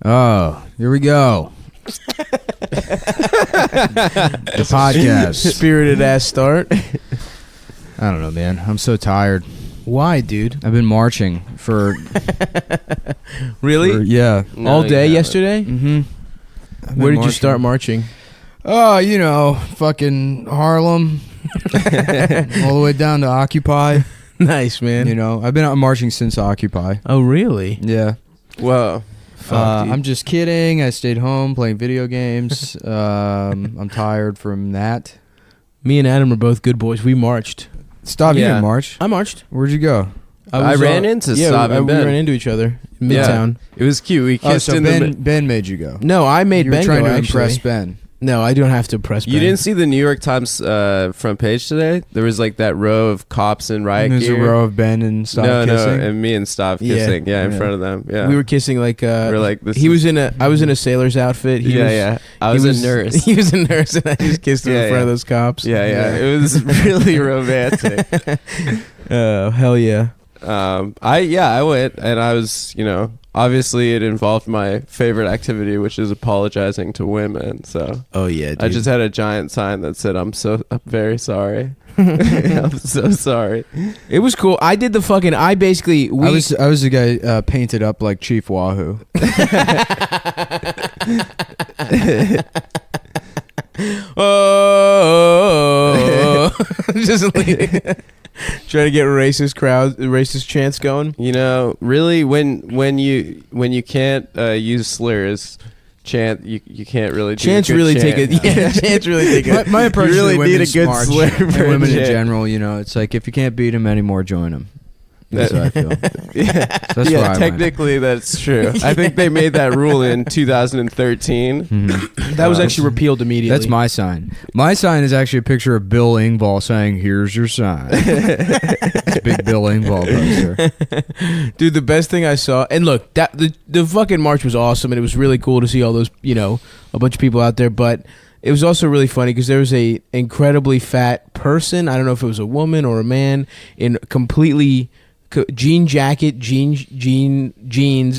Oh, here we go. The podcast. Spirited ass start. I don't know, man. I'm so tired. Why, dude? I've been marching for... Really? yeah. No, All you day haven't. yesterday? Mm-hmm. Where did you start marching? Oh, you know, fucking Harlem. All the way down to Occupy. Nice, man. You know, I've been out marching since Occupy. Oh, really? Yeah. Whoa. Fuck, dude. I'm just kidding. I stayed home playing video games. I'm tired from that. Me and Adam are both good boys. We marched. Stop, you Yeah. didn't march. I marched. Where'd you go? I ran into Stav and we Ben. ran into each other in Yeah. Midtown. It was cute. We Oh, kissed so in Ben made you go. No, I made You were Ben trying go, to actually. impress Ben. No, I don't have to impress Ben. You didn't see the New York Times front page today? There was like that row of cops in riot There's gear. a row of Ben and stuff no, kissing. and me and Stav Yeah. kissing. Yeah, in Yeah. front of them. Yeah. We were kissing like We're like, this he is- was in a I was in a sailor's outfit. He yeah, was, yeah. I he was a nurse. He was a nurse, and I just kissed him Yeah, in front of yeah. those cops. Yeah, yeah. It was really romantic. Oh, hell yeah. I went, and I was, obviously it involved my favorite activity, which is apologizing to women. So Oh yeah, dude. I just had a giant sign that said, I'm very sorry. I'm so sorry. It was cool. I did the fucking. I basically. I was the guy painted up like Chief Wahoo. Oh, just like, trying to get racist chants going. Really, when you can't use slurs, chant you can't really do Chants a good really chant. take it. Yeah, chants really take it. My approach You really to need a women's good march slur and for a women in chant. general, it's like if you can't beat them anymore, join them. That's what I feel. Yeah, That's why I went. technically that's true. I think they made that rule in 2013. Mhm. That was actually repealed immediately. That's my sign. My sign is actually a picture of Bill Engvall saying, "Here's your sign." It's a big Bill Engvall poster. Dude, the best thing I saw, and look, that the fucking march was awesome, and it was really cool to see all those, a bunch of people out there. But it was also really funny because there was a incredibly fat person. I don't know if it was a woman or a man in completely jean jacket, jeans,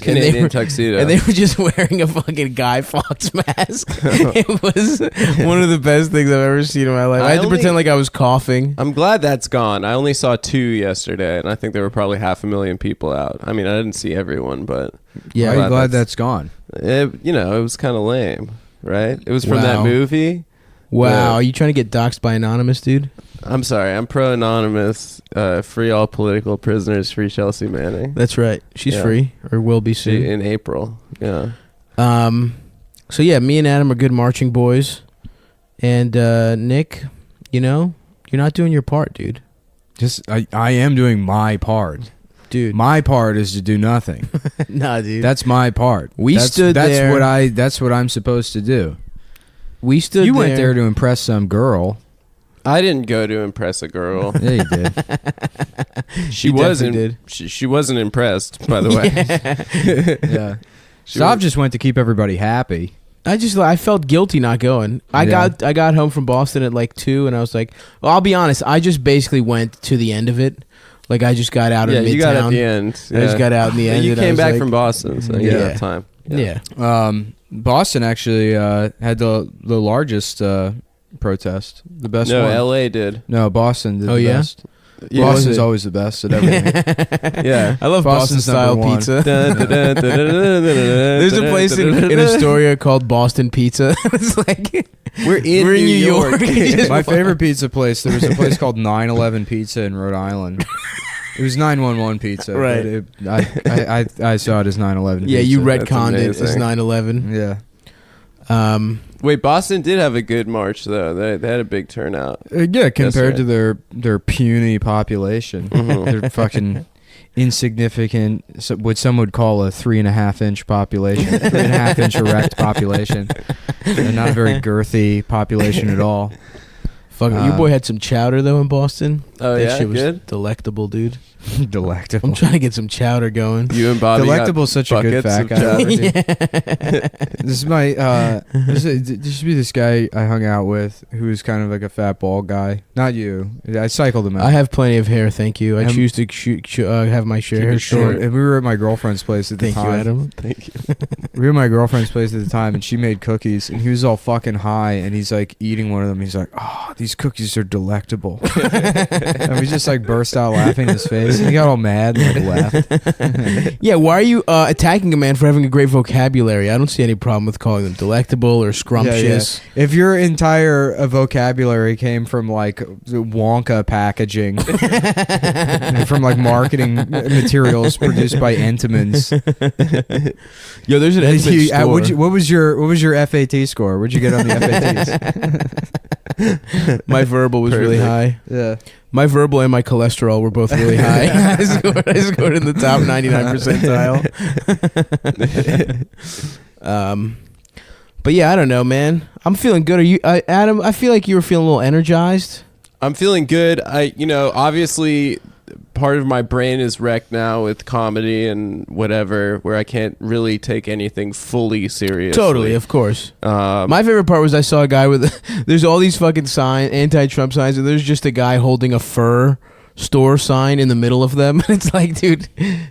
Canadian tuxedo. and they were just wearing a fucking Guy Fawkes mask. It was one of the best things I've ever seen in my life. I had to pretend like I was coughing. I'm glad that's gone. I only saw 2 yesterday, and I think there were probably 500,000 people out. I mean, I didn't see everyone, but Yeah, I'm glad that's gone. it was kind of lame, right? It was from that Wow. movie. Wow, Yeah. are you trying to get doxxed by Anonymous, dude? I'm sorry. I'm pro-anonymous. Free all political prisoners. Free Chelsea Manning. That's right. She's Yeah. free, or will be soon. In April. Yeah. So yeah, me and Adam are good marching boys, and Nick, you're not doing your part, dude. I am doing my part. Dude, My part is to do nothing. nah, dude. That's my part. That's stood there. That's what I'm supposed to do. We stood. You went there to impress some girl. I didn't go to impress a girl. Yeah, you did. She You wasn't. definitely She wasn't impressed, by the way. Yeah. She Sav was- just went to keep everybody happy. I felt guilty not going. I got home from Boston at like 2, and I was like, well, I'll be honest. I just basically went to the end of it. Like I just got out of Midtown. you got at the end. I just got out in the end. You and I came was back like, from Boston, so you Yeah. had time. Yeah. Boston actually had the largest protest. The best No, one. L.A. did. No, Boston did Oh, the yeah? best. Yeah. Boston's always the best at everything. Yeah. I love Boston Boston's style number one. pizza. There's There's a place in Astoria called Boston Pizza. It's like We're in New New York. York. My favorite pizza place, there was a place called 911 Pizza in Rhode Island. It was 911 Pizza. Right. But I saw it as 911 Yeah, Pizza. you That's retconned it as amazing. 9/11. Yeah. Wait, Boston did have a good march, though. They had a big turnout. Yeah, compared right. to their puny population. Mhm. They're fucking insignificant, what some would call a 3.5-inch population, 3.5-inch erect population. They're not a very girthy population at all. Fuck, your boy had some chowder though in Boston. Oh, That yeah? shit was Good? delectable, dude. Delectable. I'm trying to get some chowder going. You and Bobby Delectable's got such a good buckets fat of guy. chowder. This is my there used to be this guy I hung out with who was kind of like a fat bald guy. Not you. I cycled him out. I have plenty of hair, thank you. I choose to have my Keep hair it short. and we were at my girlfriend's place at the Thank you, time. Adam. Thank you. We were at my girlfriend's place at the time, and she made cookies, and he was all fucking high, and he's like eating one of them. He's like, "Oh, these cookies are delectable," and we just like burst out laughing in his face. And he got all mad and like left. Yeah, why are you attacking a man for having a great vocabulary? I don't see any problem with calling them delectable or scrumptious. If your entire vocabulary came from like Wonka packaging, and from like marketing materials produced by Entenmann's, Yo, there's an Entenmann's store. what was your FAT score? What'd you get on the FATs? My verbal was really high. Yeah. My verbal and my cholesterol were both really high. I scored in the top 99 percentile. But yeah, I don't know, man. I'm feeling good. Are you, Adam? I feel like you were feeling a little energized. I'm feeling good. Obviously, part of my brain is wrecked now with comedy and whatever, where I can't really take anything fully seriously. Totally, of course. My favorite part was I saw a guy with there's all these fucking anti-Trump signs, and there's just a guy holding a fur store sign in the middle of them. It's like, dude,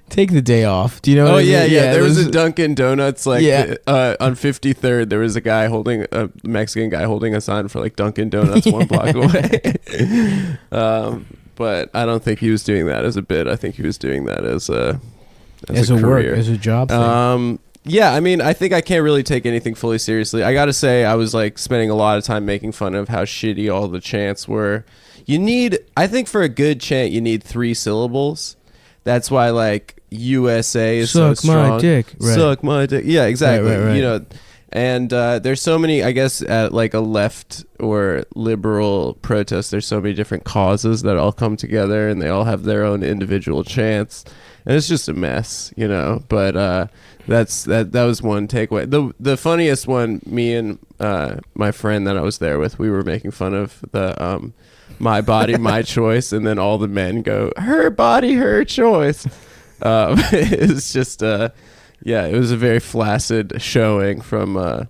take the day off. Do you know what I mean? Yeah. There was a Dunkin' Donuts on 53rd. There was a Mexican guy holding a sign for like Dunkin' Donuts 1 block away. But I don't think he was doing that as a bit. I think he was doing that as a work, career. as a job thing. Yeah, I mean, I think I can't really take anything fully seriously. I gotta say, I was like spending a lot of time making fun of how shitty all the chants were. I think for a good chant, you need 3 syllables. That's why like USA is so strong. Suck my dick. Right. Suck my dick. Yeah, exactly. Right. You know, and there's so many, I guess, at like a left or liberal protest, there's so many different causes that all come together, and they all have their own individual chants, and it's just a mess, you know. But that was one takeaway. The funniest one, me and my friend that I was there with, we were making fun of the my body, my choice, and then all the men go, her body, her choice. It's just yeah, it was a very flaccid showing from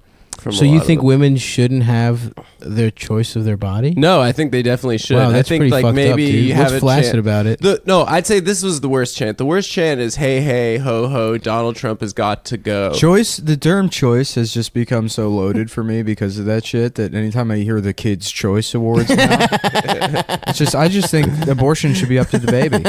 So you think women shouldn't have their choice of their body? No, I think they definitely should. Wow, that's I think pretty like fucked maybe up, dude. you What's have a flaccid chant about it? No, I'd say this was the worst chant. The worst chant is "Hey, hey, ho, ho, Donald Trump has got to go." Choice, the term choice has just become so loaded for me because of that shit that anytime I hear the Kids' Choice Awards now, I just think abortion should be up to the baby.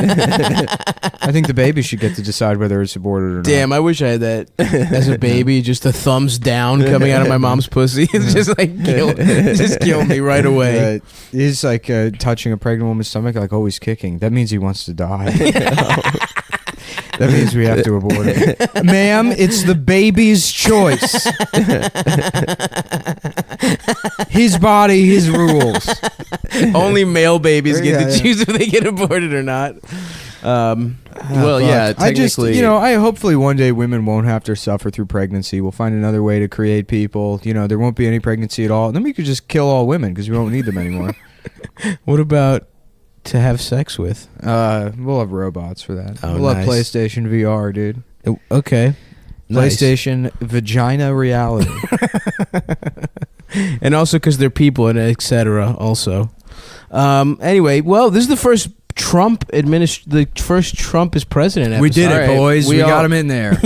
I think the baby should get to decide whether it's aborted or not. Damn, I wish I had that as a baby. Just a thumbs down coming out of my mom's pussy. It's just like kill me right away. He's like touching a pregnant woman's stomach, like, oh, he's kicking. That means he wants to die. That means we have to abort it. Ma'am, it's the baby's choice. His body, his rules. Only male babies get Yeah. to choose if they get aborted or not. Well, yeah, I just, technically, I hopefully one day women won't have to suffer through pregnancy. We'll find another way to create people. There won't be any pregnancy at all. Then we could just kill all women because we won't need them anymore. What about to have sex with? We'll have robots for that. Oh, we'll nice. have PlayStation VR, dude. Okay. Nice. PlayStation Vagina Reality. And also because they're people and etc. also. Anyway, well, this is the first the first Trump is president episode. We did it, All right, boys. we We all- got him in there.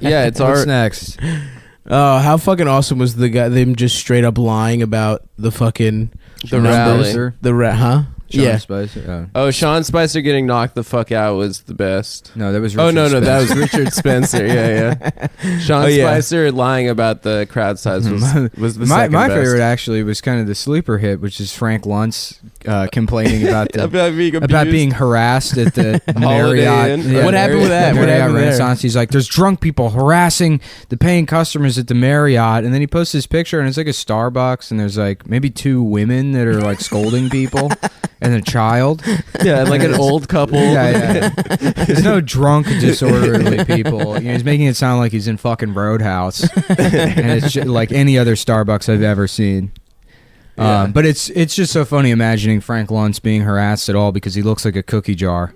yeah, it's What's our next? Oh, how fucking awesome was them just straight up lying about the fucking The numbers? rally. Huh? Sean Yeah. Spicer. Oh, Sean Spicer getting knocked the fuck out was the best. No, that was Oh Richard no, that Spencer. was Richard Spencer. Yeah. Sean Oh, yeah. Spicer lying about the crowd size was the my second best. favorite actually was kind of the sleeper hit, which is Frank Luntz complaining about about being harassed at the Holiday Marriott. Inn. What happened with that? The What Marriott happened there? Renaissance. He's like, there's drunk people harassing the paying customers at the Marriott, and then he posts his picture, and it's like a Starbucks, and there's like maybe 2 women that are like scolding people, and a child. Yeah, like an old couple. Yeah. There's no drunk, disorderly people. He's making it sound like he's in fucking Roadhouse, and it's like any other Starbucks I've ever seen. Yeah. But it's just so funny imagining Frank Luntz being harassed at all because he looks like a cookie jar.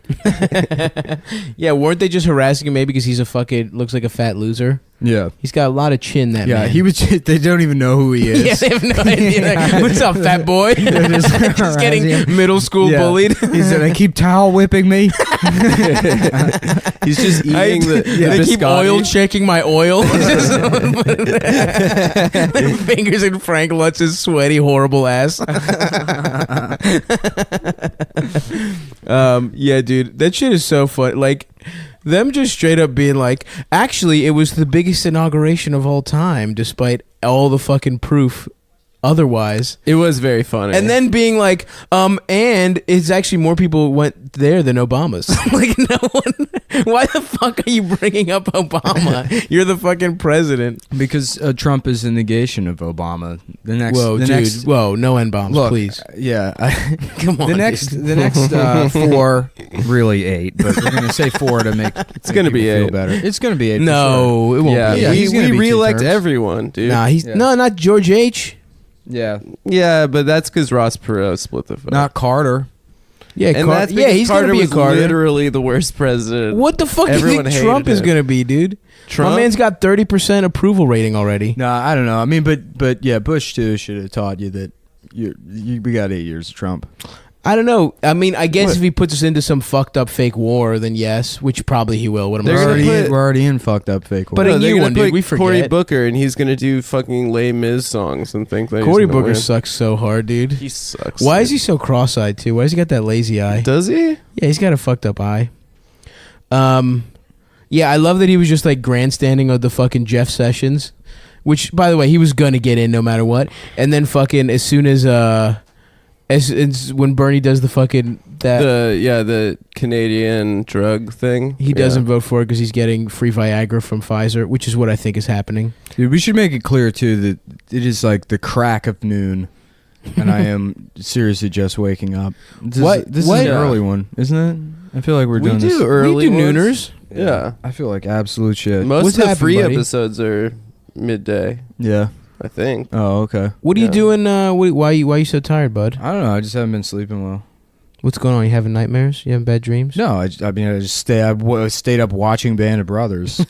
Yeah, weren't they just harassing him maybe because he's a fucking looks like a fat loser? Yeah. He's got a lot of chin. That Yeah, man. he was. They don't even know who he is. Yeah, they have no idea. Yeah. What's up, fat boy? just Just getting harassing middle school Yeah. bullied. He said, "They keep towel whipping me." He's just eating the They keep biscotti. oil checking my oil. Their fingers in Frank Lutz's sweaty, horrible ass. Yeah, dude, that shit is so fun. Like, them just straight up being like, actually, it was the biggest inauguration of all time, despite all the fucking proof otherwise. It was very funny. And then being like, and it's actually more people went there than Obama's. Like, no one. Why the fuck are you bringing up Obama? You're the fucking president. Because Trump is a negation of Obama. The next, Whoa, the dude. next, Whoa, no N bombs, look, please. Yeah, Come on. the next, dude. the next 4, really 8, but we're gonna say 4 to make it's gonna be 8. better. It's gonna be 8. for sure. No, it won't yeah, be. Yeah, he's gonna we be 2 re-elect terms. everyone, dude. Nah, he's Yeah. no, not George H. Yeah, Yeah, but that's because Ross Perot split the vote. not Carter. Yeah, and that's yeah, because he's Carter gonna be a was Carter. literally the worst president. What the fuck do you Everyone think Trump hated is him. gonna be, dude? Trump? My man's got 30% approval rating already. No, I don't know. I mean, but yeah, Bush too should have taught you that we got 8 years of Trump. I don't know. I mean, I guess What? if he puts us into some fucked up fake war, then yes, which probably he will. What am I They're We're gonna saying? put- we're already in fucked up fake war. But No, a they're new gonna one, dude. put We Cory forget. Booker, and he's gonna do fucking Les Mis songs and think that Cory he's gonna Booker win. sucks so hard, dude. He sucks. Why dude. is he so cross-eyed too? Why has he got that lazy eye? Does he? Yeah, he's got a fucked up eye. Yeah, I love that he was just like grandstanding of the fucking Jeff Sessions, which, by the way, he was gonna get in no matter what. And then fucking as soon as when Bernie does the fucking The Canadian drug thing. he doesn't vote for it because he's getting free Viagra from Pfizer, which is what I think is happening. Dude, we should make it clear too that it is like the crack of noon, and I am seriously just waking up. This is What? an early one, isn't it? I feel like we're We doing do this. early we do ones. nooners. Yeah. I feel like absolute shit. Most What's of the happened, free buddy? episodes are midday, Yeah. I think. Oh, okay. What are you Yeah. doing? Why are you so tired, bud? I don't know. I just haven't been sleeping well. What's going on? You having nightmares? You having bad dreams? No, I just stayed up watching Band of Brothers.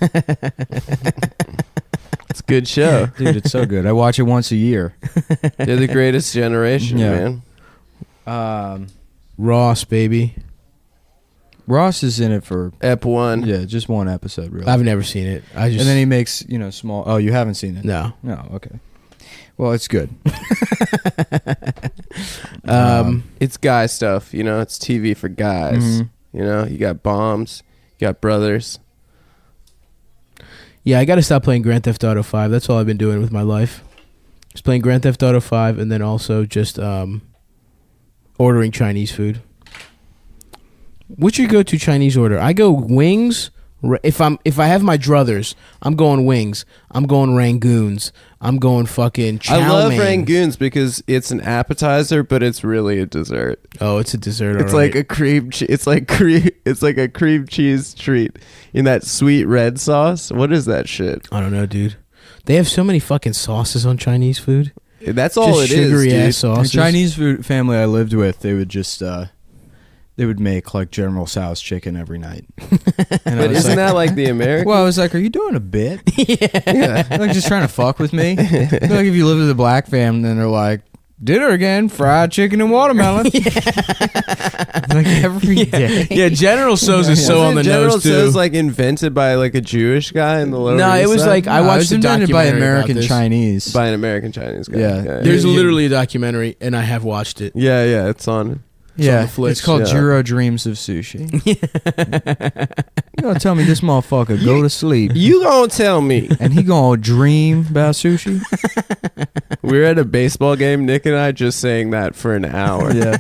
It's a good show. Dude, it's so good. I watch it once a year. They're the greatest generation, Yeah. man. Ross, baby. Ross is in it for Ep 1. yeah, just one episode really. I've never seen it. I just and then he makes small. Oh, you haven't seen it? no. No. Okay. Well, it's good. It's guy stuff, it's TV for guys. Mhm. You got bombs, you got brothers. Yeah, I got to stop playing Grand Theft Auto 5. That's all I've been doing with my life. Just playing Grand Theft Auto 5 and then also just ordering Chinese food. What's your go-to Chinese order? I go wings. If I have my druthers, I'm going wings. I'm going Rangoons. I'm going fucking chow I love mein. Rangoons because it's an appetizer, but it's really a dessert. Oh, it's a dessert. It's alright. like a cream. It's like a cream cheese treat in that sweet red sauce. What is that shit? I don't know, dude. They have so many fucking sauces on Chinese food. That's all Just it is, sugary dude. ass The sauces. Chinese food family I lived with, they would just they would make like General Tso's chicken every night. And I But was isn't like, that like the American? well, I was like, are you doing a bit? yeah. Like just trying to fuck with me? I feel like if you live with a black family, then they're like, dinner again, fried chicken and watermelon. Like every day. Yeah, General Tso's is so Wasn't on the General nose too. Tso's like invented by like a Jewish guy in the Lower No, East it was Side? like I No, it watched was the invented by documentary about American this. Chinese. by an American Chinese guy. Yeah. There's Yeah. literally a documentary, and I have watched it. yeah, it's on. Yeah, on the flicks, it's called yeah. Jiro Dreams of Sushi. You gonna tell me this motherfucker go to sleep You gonna tell me? and he gonna dream about sushi? We were at a baseball game, Nick and I just saying that for an hour. Yeah.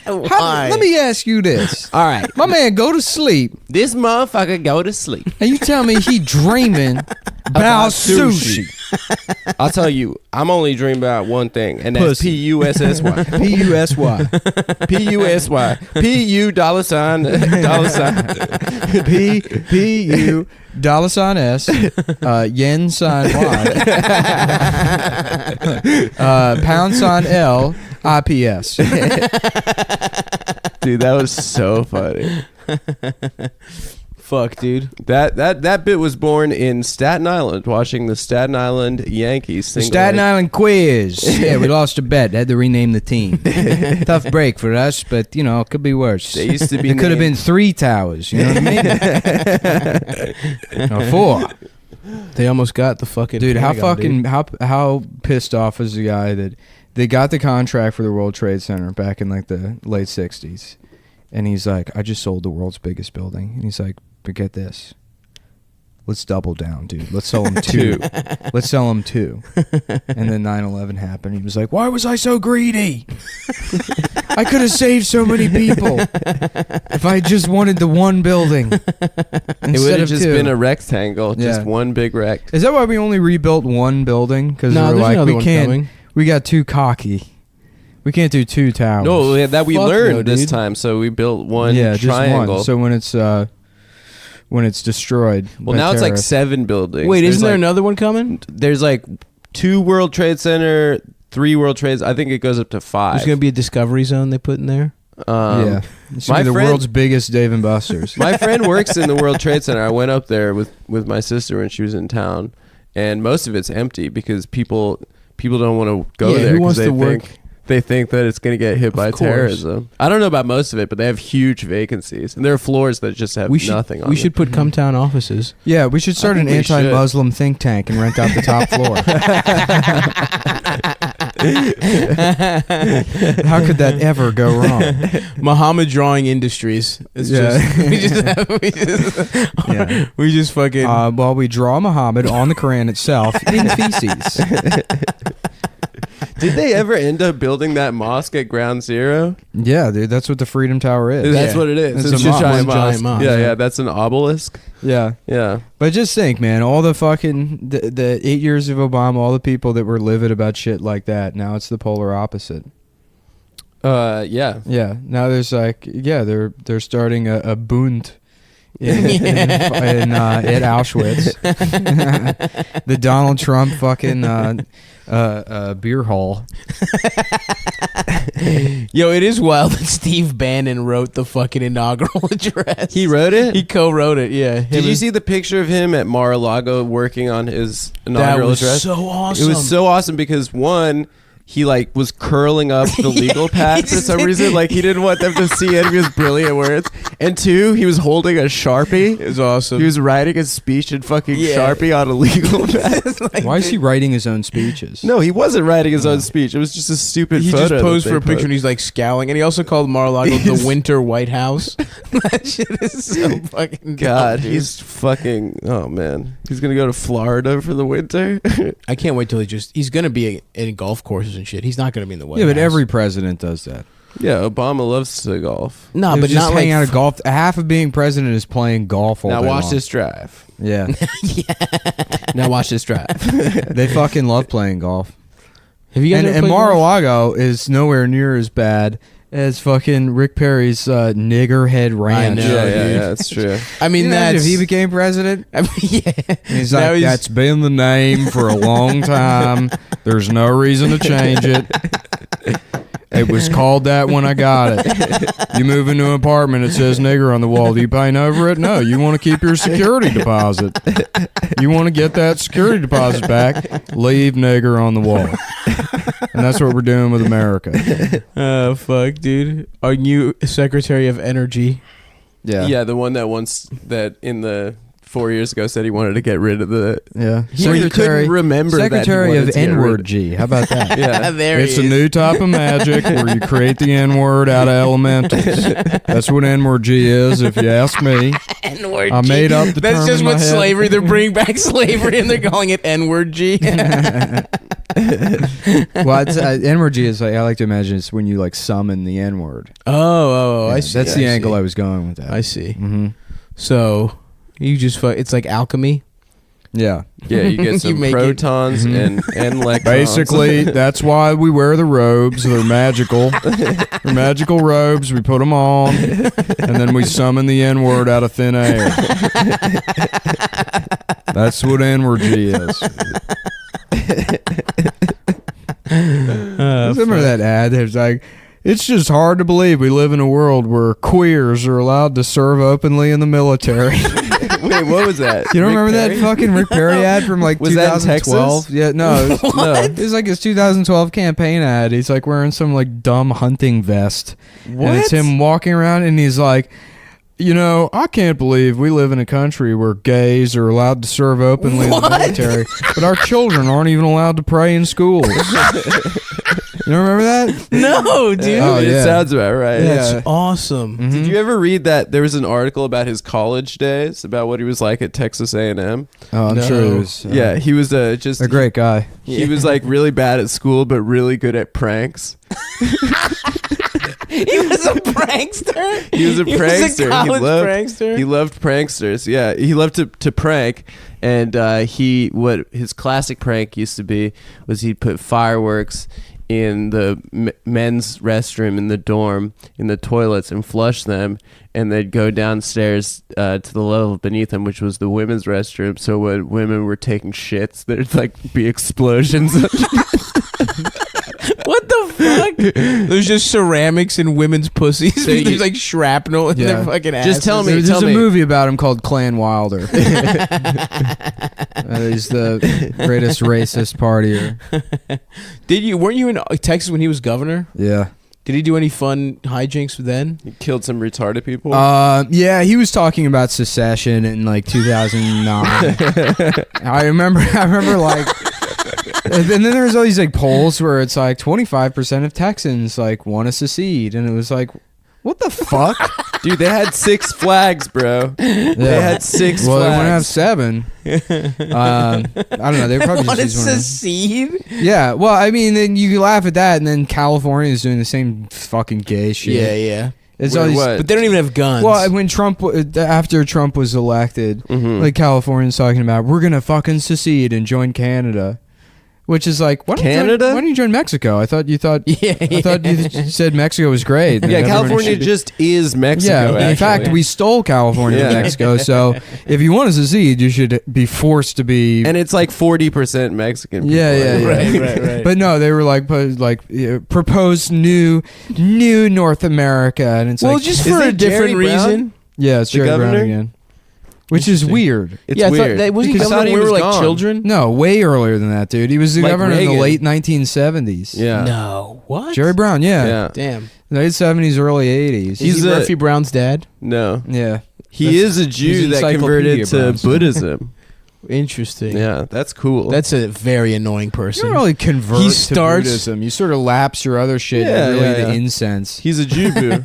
Let me ask you this. All right, My man go to sleep this motherfucker go to sleep. and you tell me he dreaming about sushi. I'll tell you, I'm only dreaming about one thing, and that's Pussy. P-U-S-S-Y. P-U-S-Y. P-U-S-Y. P-U dollar sign. P-U $S, yen sign Y, pound sign L, IPS. Dude, that was so funny. Fuck, dude. That bit was born in Staten Island, watching the Staten Island Yankees. The Staten Island Quiz. Yeah, we lost a bet. Had to rename the team. Tough break for us, but, you know, it could be worse. They used to be It could have been 3 towers, you know what I mean? Or 4. They almost got the fucking Dude, how Pentagon, fucking how pissed off was the guy that they got the contract for the World Trade Center back in like the late 60s, and he's like, I just sold the world's biggest building, and he's like, but get this, let's double down, dude. Let's sell them 2. Let's sell them 2. And then 9/11 happened. He was like, why was I so greedy? I could have saved so many people if I just wanted the one building It would instead have of just 2. been a rectangle, just Yeah. one big rect. Is that why we only rebuilt one building? Because No, we're there's like, another we one can't. coming. We got too cocky. We can't do 2 towers. No, that we Fuck learned no, this dude. time, so we built one yeah, triangle. just one. So when it's destroyed, Well, by now it's like terrorists. 7 buildings. Wait, There's isn't there like- another one coming? There's like 2 World Trade Center, 3 World Trades. I think it goes up to 5. There's gonna be a Discovery Zone they put in there. Yeah, it should my be the friend- world's biggest Dave and Buster's. My friend works in the World Trade Center. I went up there with my sister when she was in town, and most of it's empty because people don't want to go Yeah, there who because wants they to work? they think that it's going to get hit by course. terrorism. I don't know about most of it, but they have huge vacancies, and there are floors that just have nothing on We them. should put Cumtown offices. Yeah, we should start I an think we should. anti-Muslim think tank and rent out the top floor. How could that ever go wrong? Muhammad Drawing Industries. It's Yeah. Yeah. we just fucking. Well, we draw Muhammad on the Quran itself in feces. Did they ever end up building that mosque at Ground Zero? Yeah, dude, that's what the Freedom Tower is. That's Yeah. what it is. It's It's a just mosque. giant One giant mosque. mosque. Yeah, that's an obelisk. Yeah. Yeah. But just think, man, all the fucking the 8 years of Obama, all the people that were livid about shit like that. Now it's the polar opposite. Yeah. Yeah. Now there's like, yeah, they're starting a Bund at Auschwitz. The Donald Trump fucking beer hall. Yo, it is wild that Steve Bannon wrote the fucking inaugural address. He wrote it? He co-wrote it. Yeah. Did you see the picture of him at Mar-a-Lago working on his that? inaugural Was address? so awesome. It was so awesome because one, he like was curling up the legal pad for some reason. Like he didn't want them to see any of his brilliant words. And 2, he was holding a Sharpie. It was awesome. He was writing a speech in fucking Yeah. Sharpie on a legal pad. Why is he writing his own speeches? No, he wasn't writing his own speech. It was just a stupid He photo. just posed that for a they picture put. and he's like scowling. And he also called Mar-a-Lago the Winter White House. That shit is so fucking God, dumb, dude. he's fucking. Oh man, he's gonna go to Florida for the winter. I can't wait till he's gonna be in golf courses and shit. He's not gonna be in the White Yeah, but House. every president does that. Yeah, Obama loves to golf. No, He was but just not hanging like out at golf. Half of being president is playing golf all Now day watch long. this drive. Yeah, Now watch this drive. they fucking love playing golf. Have you guys And, ever and played golf? Mar-a-Lago is nowhere near as bad as fucking Rick Perry's Niggerhead Ranch. know. Yeah, dude. that's true. I mean, You imagine that's if he became president. I mean, yeah. And he's Now like, that's been the name for a long time. There's no reason to change it. It was called that when I got it. You move into an apartment, it says nigger on the wall. Do you paint over it? No, you want to keep your security deposit. You want to get that security deposit back, leave nigger on the wall. And that's what we're doing with America. Oh fuck, dude. Our new Secretary of Energy. Yeah, the one that in the 4 years ago said he wanted to get rid of the. Yeah. He couldn't remember Secretary that of N-word G. How about that? Yeah. There It's he a is. new type of magic where you create the N-word out of elementals. That's what N-word G is, if you ask me. N-word I G. made up the That's term just in my what head. slavery. They're bringing back slavery and they're calling it N-word G. Well, it's, N-word G is like, I like to imagine it's when you like summon the N-word. Oh, I Yeah, see. That's the angle I was going with that. I see. Mm-hmm. So you just it's like alchemy. Yeah. Yeah, you get You some make it- protons and electrons. Basically, that's why we wear the robes. They're magical. They're magical robes. We put them on, and then we summon the N-word out of thin air. That's what N-word-G is. Remember that ad? It's like, it's just hard to believe we live in a world where queers are allowed to serve openly in the military. Wait, what was that? You don't Rick remember Perry? that fucking Rick Perry ad from like Was that in 2012? Texas? Yeah, no, it was, No. it was like his 2012 campaign ad. He's like wearing some like dumb hunting vest, and it's him walking around, and he's like, you know, I can't believe we live in a country where gays are allowed to serve openly in the military, but our children aren't even allowed to pray in schools. You don't remember that? No, dude. Oh, It yeah. sounds about right. Yeah. That's awesome. Mhm. Did you ever read that there was an article about his college days, about what he was like at Texas A&M? Oh, I'm No. sure it was. Yeah, he was just a great guy. He was like really bad at school, but really good at pranks. He was a prankster. He was a prankster. college loved, prankster. He loved pranksters. Yeah, he loved to prank, and what his classic prank used to be was he'd put fireworks in the men's restroom in the dorm in the toilets and flush them, and they'd go downstairs to the level beneath them, which was the women's restroom. So when women were taking shits, there'd like be explosions. What the fuck? There's just ceramics in women's pussies. They- There's like shrapnel in Yeah. their fucking ass. Just tell me- There's a me. movie about him called Clan Wilder. He's the greatest racist partier. Weren't you in Texas when he was governor? Yeah. Did he do any fun hijinks then? He killed some retarded people. Yeah, he was talking about secession in like 2009. I remember like, and then there was all these like polls where it's like 25% of Texans like want to secede, and it was like, what the fuck? Dude, they had 6 flags, bro. They had 6 Well, they want to have flags. 7. I don't know. They probably Want to just use one. secede? Yeah. Well, I mean, then you laugh at that, and then California is doing the same fucking gay shit. Yeah. It's Wait, all these. what? But they don't even have guns. Well, when after Trump was elected, Mhm. like California's talking about, we're gonna fucking secede and join Canada, which is like, why Canada? don't you join Mexico? I thought you said Mexico was great. and Yeah, everyone California should- just is Mexico. Yeah, in actually. fact, we stole California Yeah. from Mexico. So if you want to secede, you should be forced to be. And it's like 40% Mexican people. Yeah, yeah. Right. But no, they were like propose new North America, and it's Well, like just Is for a it Jerry different Brown? reason. yeah, it's the Jerry Brown governor? again, which is Interesting. weird. It's I weird. thought that was he Because I governor thought when we was were like gone. children. No, way earlier than that, dude. He was the Like governor in Reagan. the late 1970s. Yeah. No, what? Jerry Brown, yeah. Yeah. Damn. Late 70s, early 80s. He's He's a- Murphy Brown's dad. No. yeah. He That's- is a he's Jew that converted Encyclopedia to Brown. Buddhism. Interesting. Yeah, that's cool. That's a very annoying You person. don't really convert He to starts- Buddhism. You sort of lapse your other shit Yeah, really yeah, to yeah. incense. He's a Jew boo.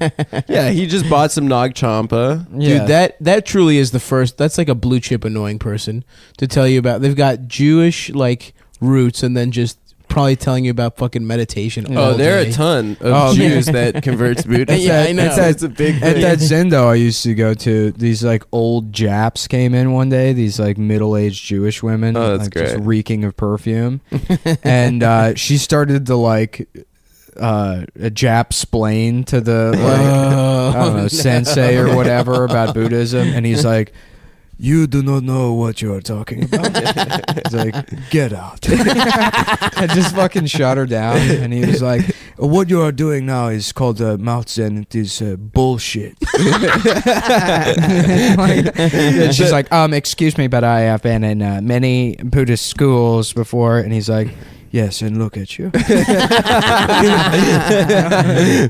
Yeah, he just bought some Nag Champa. Yeah. Dude, that truly is the first. That's like a blue chip annoying person to tell you about. They've got Jewish like roots, and then just probably telling you about fucking meditation. Yeah. all Oh, there are day. a ton of Oh, Jews that convert to Buddhism. Yeah, I know. It's a big At thing. that Zendo I used to go to, these like old Japs came in one day, these like middle-aged Jewish women, Oh, that's like, just great. reeking of perfume. And she started to like a Jap splain to the like I don't know, sensei or whatever about Buddhism, and he's like, you do not know what you are talking about. He's like, get out. I just fucking shut her down, and he was like, what you are doing now is called Mouth Zen. It is bullshit. And she's like, excuse me, but I have been in many Buddhist schools before. And he's like, yes, and look at you. That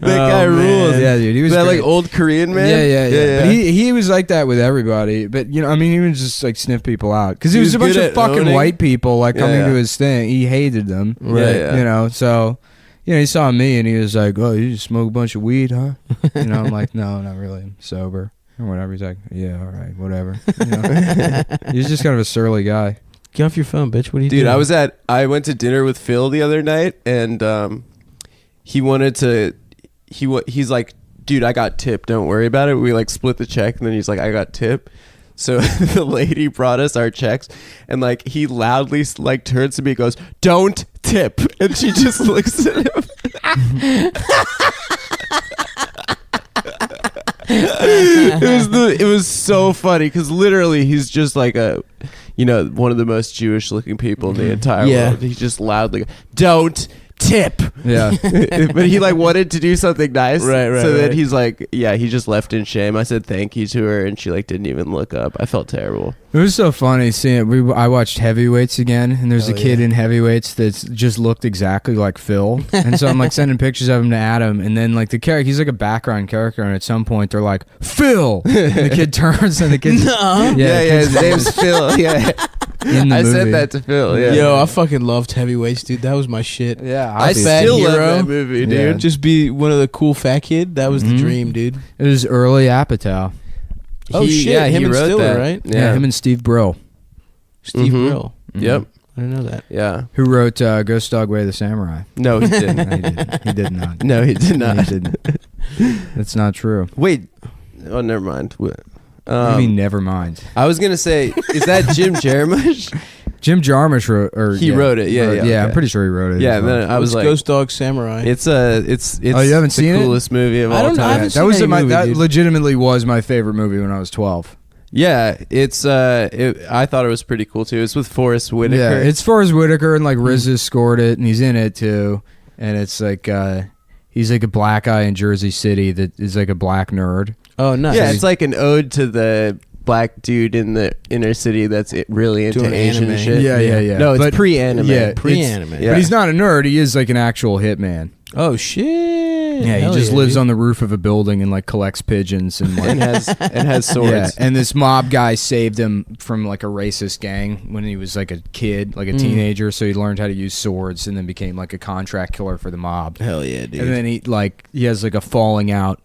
guy rules. Yeah, dude. He was Is that great. like old Korean man? Yeah. But he was like that with everybody. But you know, I mean, he would just like sniff people out because He he was was a bunch good of at fucking owning. white people like Yeah, coming yeah. to his thing. He hated them. Yeah. You know, so you know, he saw me and he was like, "Oh, you just smoke a bunch of weed, huh?" You know, I'm like, "No, not really. I'm sober." Or whatever. He's like, "Yeah, all right, whatever." You know? He's just kind of a surly guy. Get off your phone, bitch. What are you Dude, doing? I went to dinner with Phil the other night, and he wanted to. He's like, dude, I got tip. Don't worry about it. We like split the check, and then he's like, I got tip. So the lady brought us our checks, and like he loudly like turns to me and goes, "Don't tip," and she just looks at him. It was so funny because literally he's just like one of the most Jewish looking people in the entire world. He just loudly, "Don't tip." Yeah. But he like wanted to do something nice, Right, so then right. he's like, he just left in shame. I said thank you to her, and she like didn't even look up. I felt terrible. It was so funny seeing it. I watched Heavyweights again, and there's Hell a kid yeah. in Heavyweights that's just looked exactly like Phil. And so I'm like sending pictures of him to Adam, and then like the character, he's like a background character, and at some point they're like, "Phil!" And the kid turns, and the kid, Yeah, the kid's his name's Phil. Yeah, in the I movie. said that to Phil. Yeah, Yo, I fucking loved Heavyweights, dude. That was my shit. Yeah, I obviously. Fat still love hero. that movie, dude. Yeah. Just be one of the cool fat kid. That was the Mhm. dream, dude. It was early Apatow. Oh, shit, Yeah, him he and wrote Stiller, that. right? Yeah, him and Steve Brill, Steve Mhm. Brill. Yep. I didn't know that. Yeah. who wrote Ghost Dog Way of the Samurai. No, he No, didn't. he didn't. He did not. No, he did No, not. he didn't. That's not true. Wait. Oh, never mind. I mean, never mind. I was gonna say, is that Jim Jarmusch? Jim Jarmusch wrote, or He wrote it, yeah, yeah, I'm okay. pretty sure he wrote it. Yeah, as well. then I was What's like, Ghost Dog Samurai. it's Oh, you haven't the seen it? coolest movie of I all don't know, I time. haven't that was seen any movie, that dude. legitimately was my favorite movie when I was 12. Yeah, it's I thought it was pretty cool too. It's with Forrest Whitaker. Yeah, it's Forrest Whitaker, and like RZA scored it, and he's in it too. And it's like he's like a black guy in Jersey City that is like a black nerd. Oh, nice. yeah, it's like an ode to the black dude in the inner city that's really into Doing Asian anime. shit. Yeah. No, it's But- pre-anime. Yeah, pre-anime. Yeah. But he's not a nerd. He is like an actual hitman. Oh, shit. Yeah, Hell he just lives dude. on the roof of a building and like collects pigeons and like. and has swords. Yeah, and this mob guy saved him from like a racist gang when he was like a kid, like a teenager. So he learned how to use swords and then became like a contract killer for the mob. Hell yeah, dude. And then he has like a falling out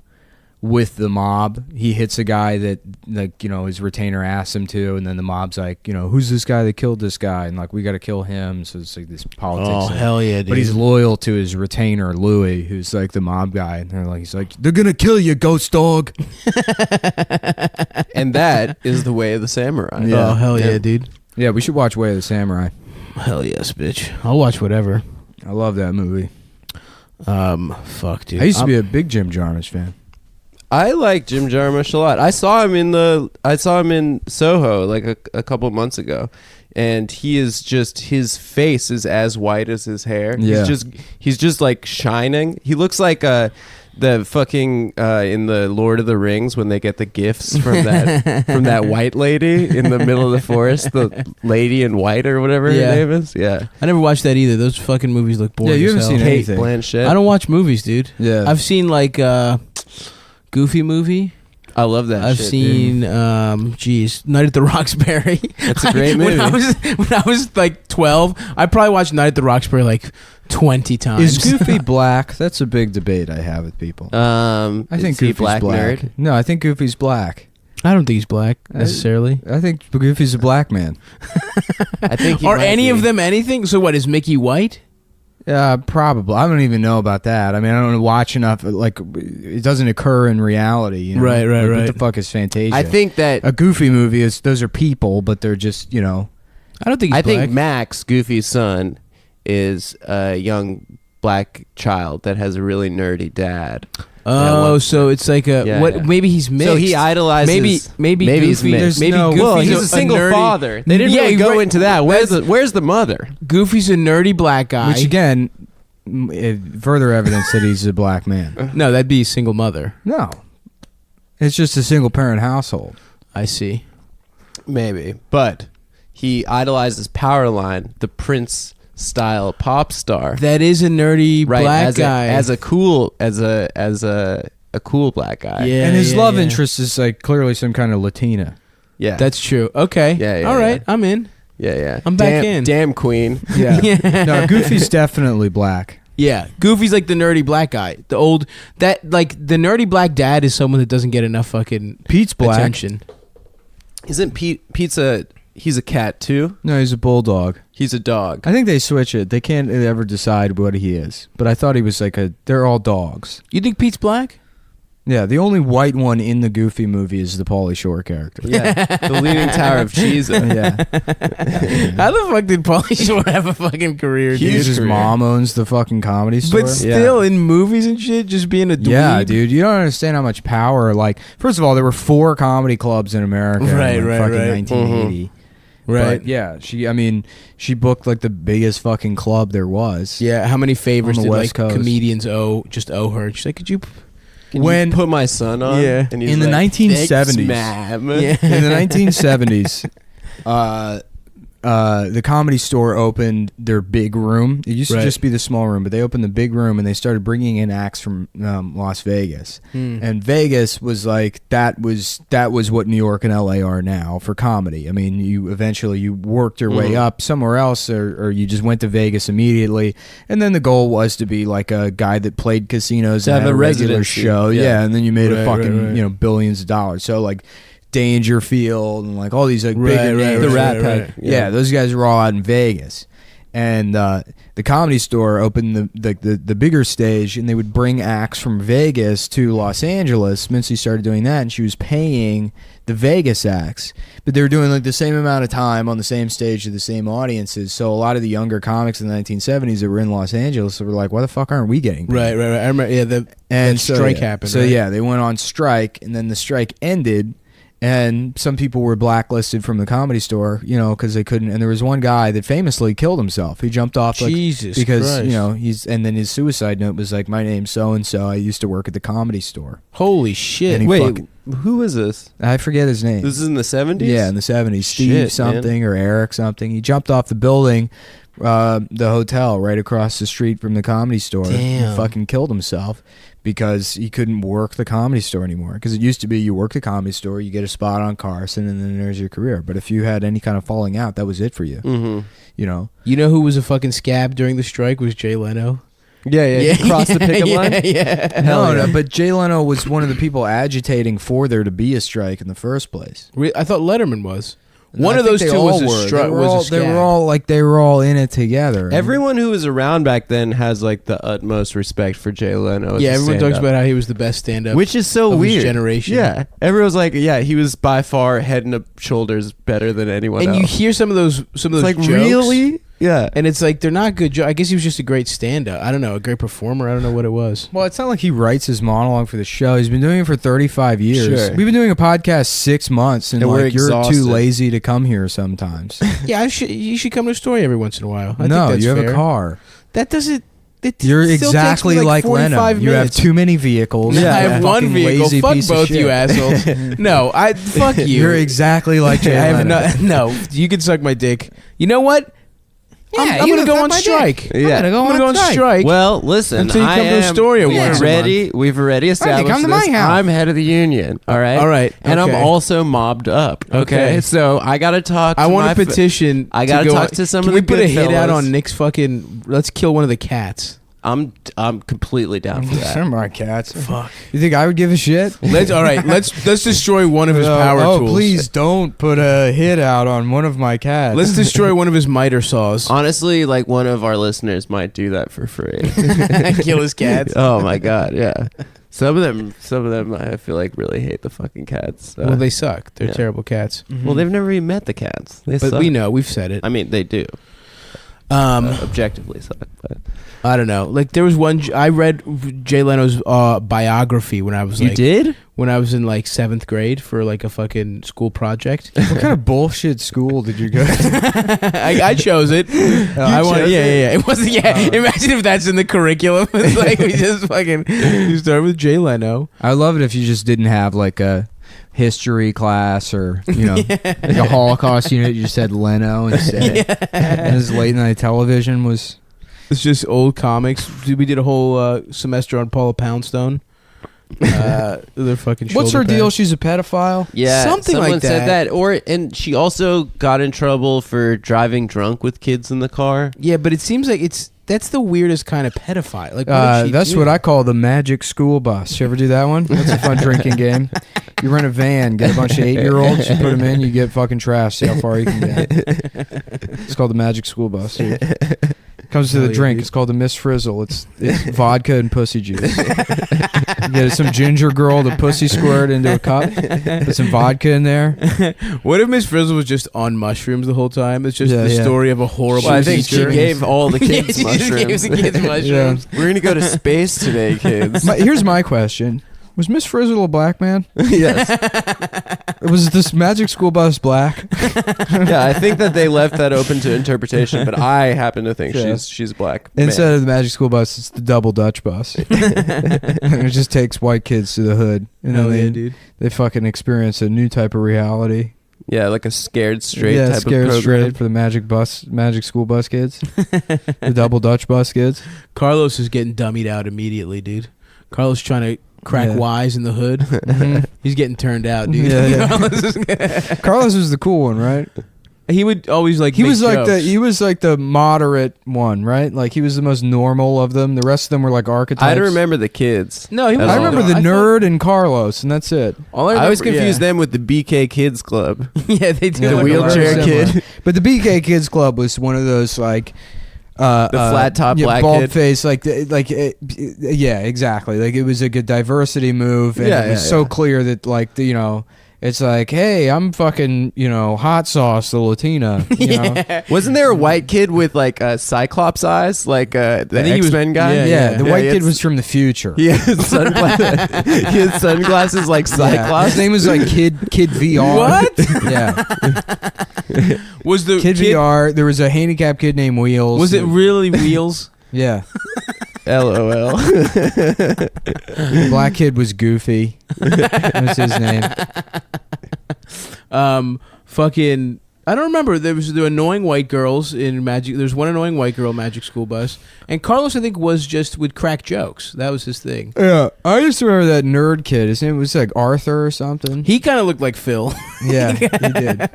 with the mob. He hits a guy that like his retainer asks him to, and then the mob's like, who's this guy that killed this guy, and like we got to kill him. So it's like this politics. oh, thing. hell yeah, dude. But he's loyal to his retainer Louis, who's like the mob guy. And he's like, they're gonna kill you, ghost dog. And that is the way of the samurai. Yeah. Oh, hell yeah, Yeah. dude. Yeah, we should watch Way of the Samurai. Hell yes, bitch. I'll watch whatever. I love that movie. Fuck, dude. I used to be a big Jim Jarmusch fan. I like Jim Jarmusch a lot. I saw him in Soho like a couple months ago, and his face is as white as his hair. Yeah. He's just like shining. He looks like the fucking in the Lord of the Rings when they get the gifts from that white lady in the middle of the forest, the lady in white or whatever Yeah. her name is. Yeah, I never watched that either. Those fucking movies look boring. Yeah, you as haven't hell. seen Kate anything. Blanchett. I don't watch movies, dude. Yeah. I've seen like Goofy movie. I love that. I've shit, seen Night at the Roxbury. That's a great when movie. I was like 12, I probably watched Night at the Roxbury like 20 times. Is Goofy black? That's a big debate I have with people. I I think is he Goofy's black. nerd. No, I think Goofy's black. I don't think he's black necessarily. I think Goofy's a black man. I think he Are might any be. of them anything? So what, is Mickey white? Probably. I don't even know about that. I mean, I don't watch enough. Like, it doesn't occur in reality. Right, Like, right. What the fuck is Fantasia? I think that a Goofy movie is those are people, but they're just I don't think he's I black. think Max, Goofy's son, is a young black child that has a really nerdy dad. Oh, so it's like a Yeah, what? yeah. Maybe he's mixed. So he idolizes. maybe he's Goofy. mixed. Maybe no- Goofy's well, He's a single nerdy, father. They didn't Yeah, really go right. into that. Where's the mother? Goofy's a nerdy black guy. which again, further evidence that he's a black man. No, that'd be single mother. No, it's just a single parent household. I see. Maybe, but he idolizes Powerline, the Prince style pop star, That is a nerdy right? black as guy. a cool black guy. Yeah, and his yeah, love yeah. interest is like clearly some kind of Latina. yeah, That's true. Okay. Yeah, yeah, All right. yeah. I'm in. yeah. I'm back damn, in. Damn queen. Yeah. No, Goofy's definitely black. Yeah. Goofy's like the nerdy black guy. The nerdy black dad is someone that doesn't get enough fucking Pete's black. attention. Isn't Pete's he's a cat too? No, he's a bulldog. He's a dog. I think they switch it. They can't ever decide what he is. But I thought he was like they're all dogs. You think Pete's black? Yeah, the only white one in the Goofy movie is the Pauly Shore character. Yeah, the Leaning Tower of Cheese. Yeah. How the fuck did Pauly Shore have a fucking career? Dude, Dude? his career. mom owns the fucking comedy store. But still, in movies and shit, just being a dweeb. Yeah, dude, you don't understand how much power. Like, first of all, there were 4 comedy clubs in America Right, in right, fucking right. 1980. Right. But yeah, she booked like the biggest fucking club there was. Yeah, how many favors On the did West like Coast. comedians owe her? She's like, could you? Can When- you put my son on? Yeah. And he's In the like, 1970s. "Thanks, ma'am." Yeah. In the 1970s, the Comedy Store opened their big room. It used to Right. just be the small room, but they opened the big room and they started bringing in acts from Las Vegas. And Vegas was like that was what New York and LA are now for comedy. I mean, you eventually worked your way up somewhere else, or you just went to Vegas immediately. And then the goal was to be like a guy that played casinos To and have had a a regular residency. show. Yeah. Yeah, and then you made Right, a fucking right. billions of dollars. So like Dangerfield and like all these like big names. The Rat Pack. Yeah, those guys were all out in Vegas, and the Comedy Store opened the bigger stage, and they would bring acts from Vegas to Los Angeles. Mincy started doing that, and she was paying the Vegas acts, but they were doing like the same amount of time on the same stage to the same audiences. So a lot of the younger comics in the 1970s that were in Los Angeles were like, "Why the fuck aren't we getting paid?" Right. I remember. Yeah, And that so, strike yeah. happened. So right? yeah, they went on strike, and then the strike ended, and some people were blacklisted from the Comedy Store, because they couldn't. And there was one guy that famously killed himself. He jumped off Jesus because Christ. and then his suicide note was like, "My name's so and so. I used to work at the Comedy Store." Holy shit! And he Wait, fucking- who is this? I forget his name. This is in the 70s? Yeah, in the 70s. Steve Shit, something or Eric something. He jumped off the building, the hotel right across the street from the Comedy Store. Damn. He fucking killed himself because he couldn't work the Comedy Store anymore. Because it used to be you work the Comedy Store, you get a spot on Carson, and then there's your career. But if you had any kind of falling out, that was it for you. Mm-hmm. You know? You know who was a fucking scab during the strike? Was Jay Leno. Yeah. He crossed the picket line? Yeah. No, but Jay Leno was one of the people agitating for there to be a strike in the first place. I thought Letterman was. No, One I of think those they two all was a were. strike. They were all in it together. Everyone who was around back then has like the utmost respect for Jay Leno. Yeah, as a everyone talks stand-up. about how he was the best stand-up. Which is so of his weird. generation. Yeah, everyone's like, yeah, he was by far head and shoulders better than anyone and else. you hear some of those it's like jokes, really, yeah. and it's like they're not good jokes. I guess he was just a great stand-up. I don't know, a great performer. I don't know what it was. Well, it's not like he writes his monologue for the show. He's been doing it for 35 years. Sure. We've been doing a podcast 6 months, and we're like you're exhausted. too lazy to come here sometimes. Yeah, you should come to a story every once in a while. I No, think that's you have fair. a car. That doesn't. It You're still takes exactly me like Leno. 45 You have minutes. too many vehicles. I You're have a one fucking vehicle. lazy Fuck piece of both shit. you assholes. No, fuck you. You're exactly like Jay I have Leno. no. You can suck my dick. You know what? I'm you gonna can go suck on my strike. dick. Yeah. I'm I'm gonna go on strike. Well, listen. Until you I come to a am- story we've once a We've already established come to this. my house. I'm head of the union. All right. All right, And okay. I'm also mobbed up. Okay. Okay. So I gotta talk. I to want my a petition. I gotta to go talk to some Can of we the put a good hit out fellas. on Nick's fucking? Let's kill one of the cats. I'm completely down for that. Some my cats. Fuck. You think I would give a shit? Let's destroy one of his power tools. please don't put a hit out on one of my cats. Let's destroy one of his miter saws. Honestly, like one of our listeners might do that for free. Kill his cats. Oh my god, yeah. Some of them, I feel like really hate the fucking cats. Well, they suck. They're yeah. terrible cats. well, they've never even met the cats. They But suck. we know. We've said it. I mean, they do. Objectively suck. But I don't know. Like there was one. I read Jay Leno's biography when I was you like, did? when I was in like 7th grade for like a fucking school project. What kind of bullshit school did you go to? I chose it. I want. chose Yeah. It wasn't. Yeah. Imagine if that's in the curriculum. It's like we just fucking you start with Jay Leno. I love it if you just didn't have like a history class or like a Holocaust unit. You just had Leno instead. And his late night television was. It's just old comics. We did a whole semester on Paula Poundstone. Their fucking. What's her shoulder deal? pads. She's a pedophile. Yeah, Something someone like said that. and she also got in trouble for driving drunk with kids in the car. Yeah, but it seems like that's the weirdest kind of pedophile. Like, what did she That's do? what I call the magic school bus. You ever do that one? That's a fun drinking game. You rent a van, get a bunch of 8-year-olds, you put them in, you get fucking trash, see how far you can get. It's called the magic school bus. Comes to Hell the yeah, drink. dude. It's called the Miss Frizzle. It's vodka and pussy juice. You get some ginger girl to pussy squirt into a cup. Put some vodka in there. What if Miss Frizzle was just on mushrooms the whole time? It's just Yeah, the yeah. story of a horrible Well, I think she teacher. gave all the Yeah, kids she just gave mushrooms. the kids mushrooms. We're gonna go to space today, kids. Here's my question. Was Miss Frizzle a black man? Yes. Was this magic school bus black? Yeah, I think that they left that open to interpretation, but I happen to think Yeah. she's black. Instead man. of the magic school bus, it's the double Dutch bus. And it just takes white kids to the hood. And Hell then yeah, they, dude. they fucking experience a new type of reality. Yeah, like a scared straight yeah, type scared of program. straight for the magic school bus kids. The double Dutch bus kids. Carlos is getting dummied out immediately, dude. Carlos trying to crack Yeah. wise in the hood. Mhm. He's getting turned out, dude. Yeah, yeah. Carlos, is, Carlos was the cool one, right? he would always like. He make was like jokes. he was like the moderate one, right? Like he was the most normal of them. The rest of them were like archetypes. I don't remember the kids. No, he was. I remember the I thought- nerd and Carlos, and that's it. All I always remember- confuse them with the BK Kids Club. Yeah, they do. Yeah, the look wheelchair alike. kid. But the BK Kids Club was one of those like the flat top black bald kid. face, yeah, exactly. Like it was a good diversity move, and Yeah, it was yeah, so yeah. clear that it's like, hey, I'm fucking hot sauce the Latina, you know. Wasn't there a white kid with like Cyclops eyes, like the think he was- X-Men guy? yeah, Yeah, the Yeah, white he kid had- was from the future. He had sunglasses. He had sunglasses like Yeah. Cyclops. His name was like Kid VR. What? Yeah, Was the Kid VR. There was a handicapped kid named Wheels. Was it really Wheels? Yeah, LOL. the black kid was Goofy. That's his name. Fucking. I don't remember. There was the annoying white girls in Magic. There's one annoying white girl in Magic School Bus, and Carlos I think would crack jokes. That was his thing. Yeah, I just remember that nerd kid. His name was like Arthur or something. He kind of looked like Phil. Yeah, he did.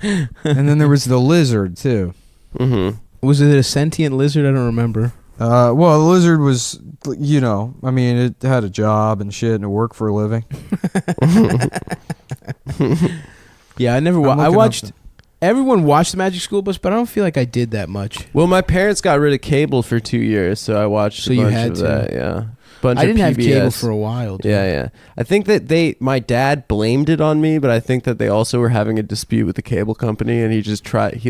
And then there was the lizard too. Mm-hmm. Was it a sentient lizard? I don't remember. Well, the lizard was, I mean, it had a job and shit, and it worked for a living. Yeah, I never. I'm I looking up watched. Everyone watched the Magic School Bus, but I don't feel like I did that much. Well, my parents got rid of cable for 2 years, so I watched So a you bunch had of to. that. Yeah, bunch I of didn't have PBS. cable for a while. Dude. Yeah, yeah. I think that my dad blamed it on me, but I think that they also were having a dispute with the cable company, and he tried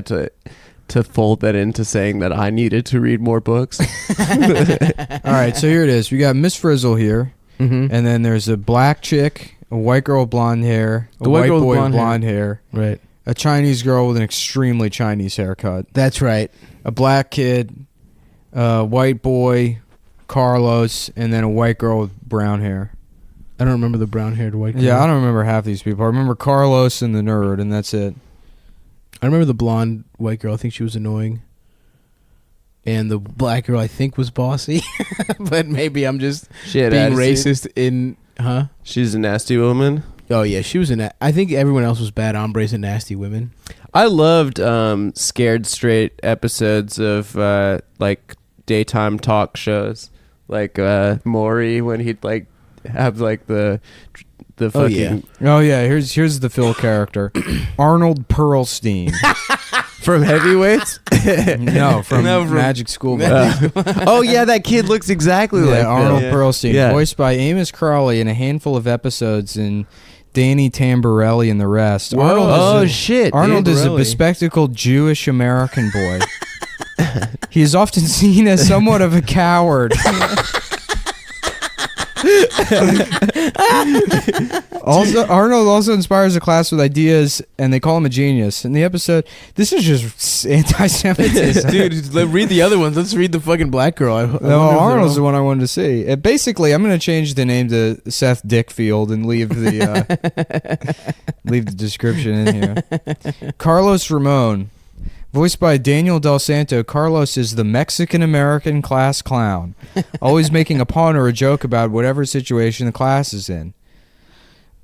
to fold that into saying that I needed to read more books. All right, so here it is. We got Miss Frizzle here, Mm-hmm. and then there's a black chick, a white girl with blonde hair, a The white white girl with boy with blonde blonde hair, Right. a Chinese girl with an extremely Chinese haircut, That's right. a black kid, a white boy, Carlos, and then a white girl with brown hair. I don't remember the brown-haired white girl. Yeah, I don't remember half these people. I remember Carlos and the nerd, and that's it. I remember the blonde white girl. I think she was annoying. And the black girl, I think, was bossy. But maybe I'm just She had being attitude. racist in... Huh? She's a nasty woman. Oh, yeah. She was in... I think everyone else was bad hombres and nasty women. I loved scared straight episodes of like daytime talk shows, like Maury when he'd like have like the Oh, fucking yeah. Oh yeah, here's the Phil character, Arnold Perlstein. from Heavyweights. No, from No, from- Magic School. Oh yeah, that kid looks exactly Yeah, like Arnold Phil. Perlstein, Yeah. voiced by Amos Crowley in a handful of episodes, and Danny Tamborelli and the rest. Whoa. Arnold Oh is a, shit! Arnold dude. is a Tamborelli. bespectacled Jewish American boy. He is often seen as somewhat of a coward. Also, Arnold also inspires a class with ideas, and they call him a genius. In the episode, this is just anti-Semitism. Dude, read the other ones. Let's read the fucking black girl. I No, wonder if they're Arnold's all- the one I wanted to see. Basically, I'm going to change the name to Seth Dickfield and leave the leave the description in here. Carlos Ramon, voiced by Daniel Del Santo. Carlos is the Mexican-American class clown, always making a pun or a joke about whatever situation the class is in.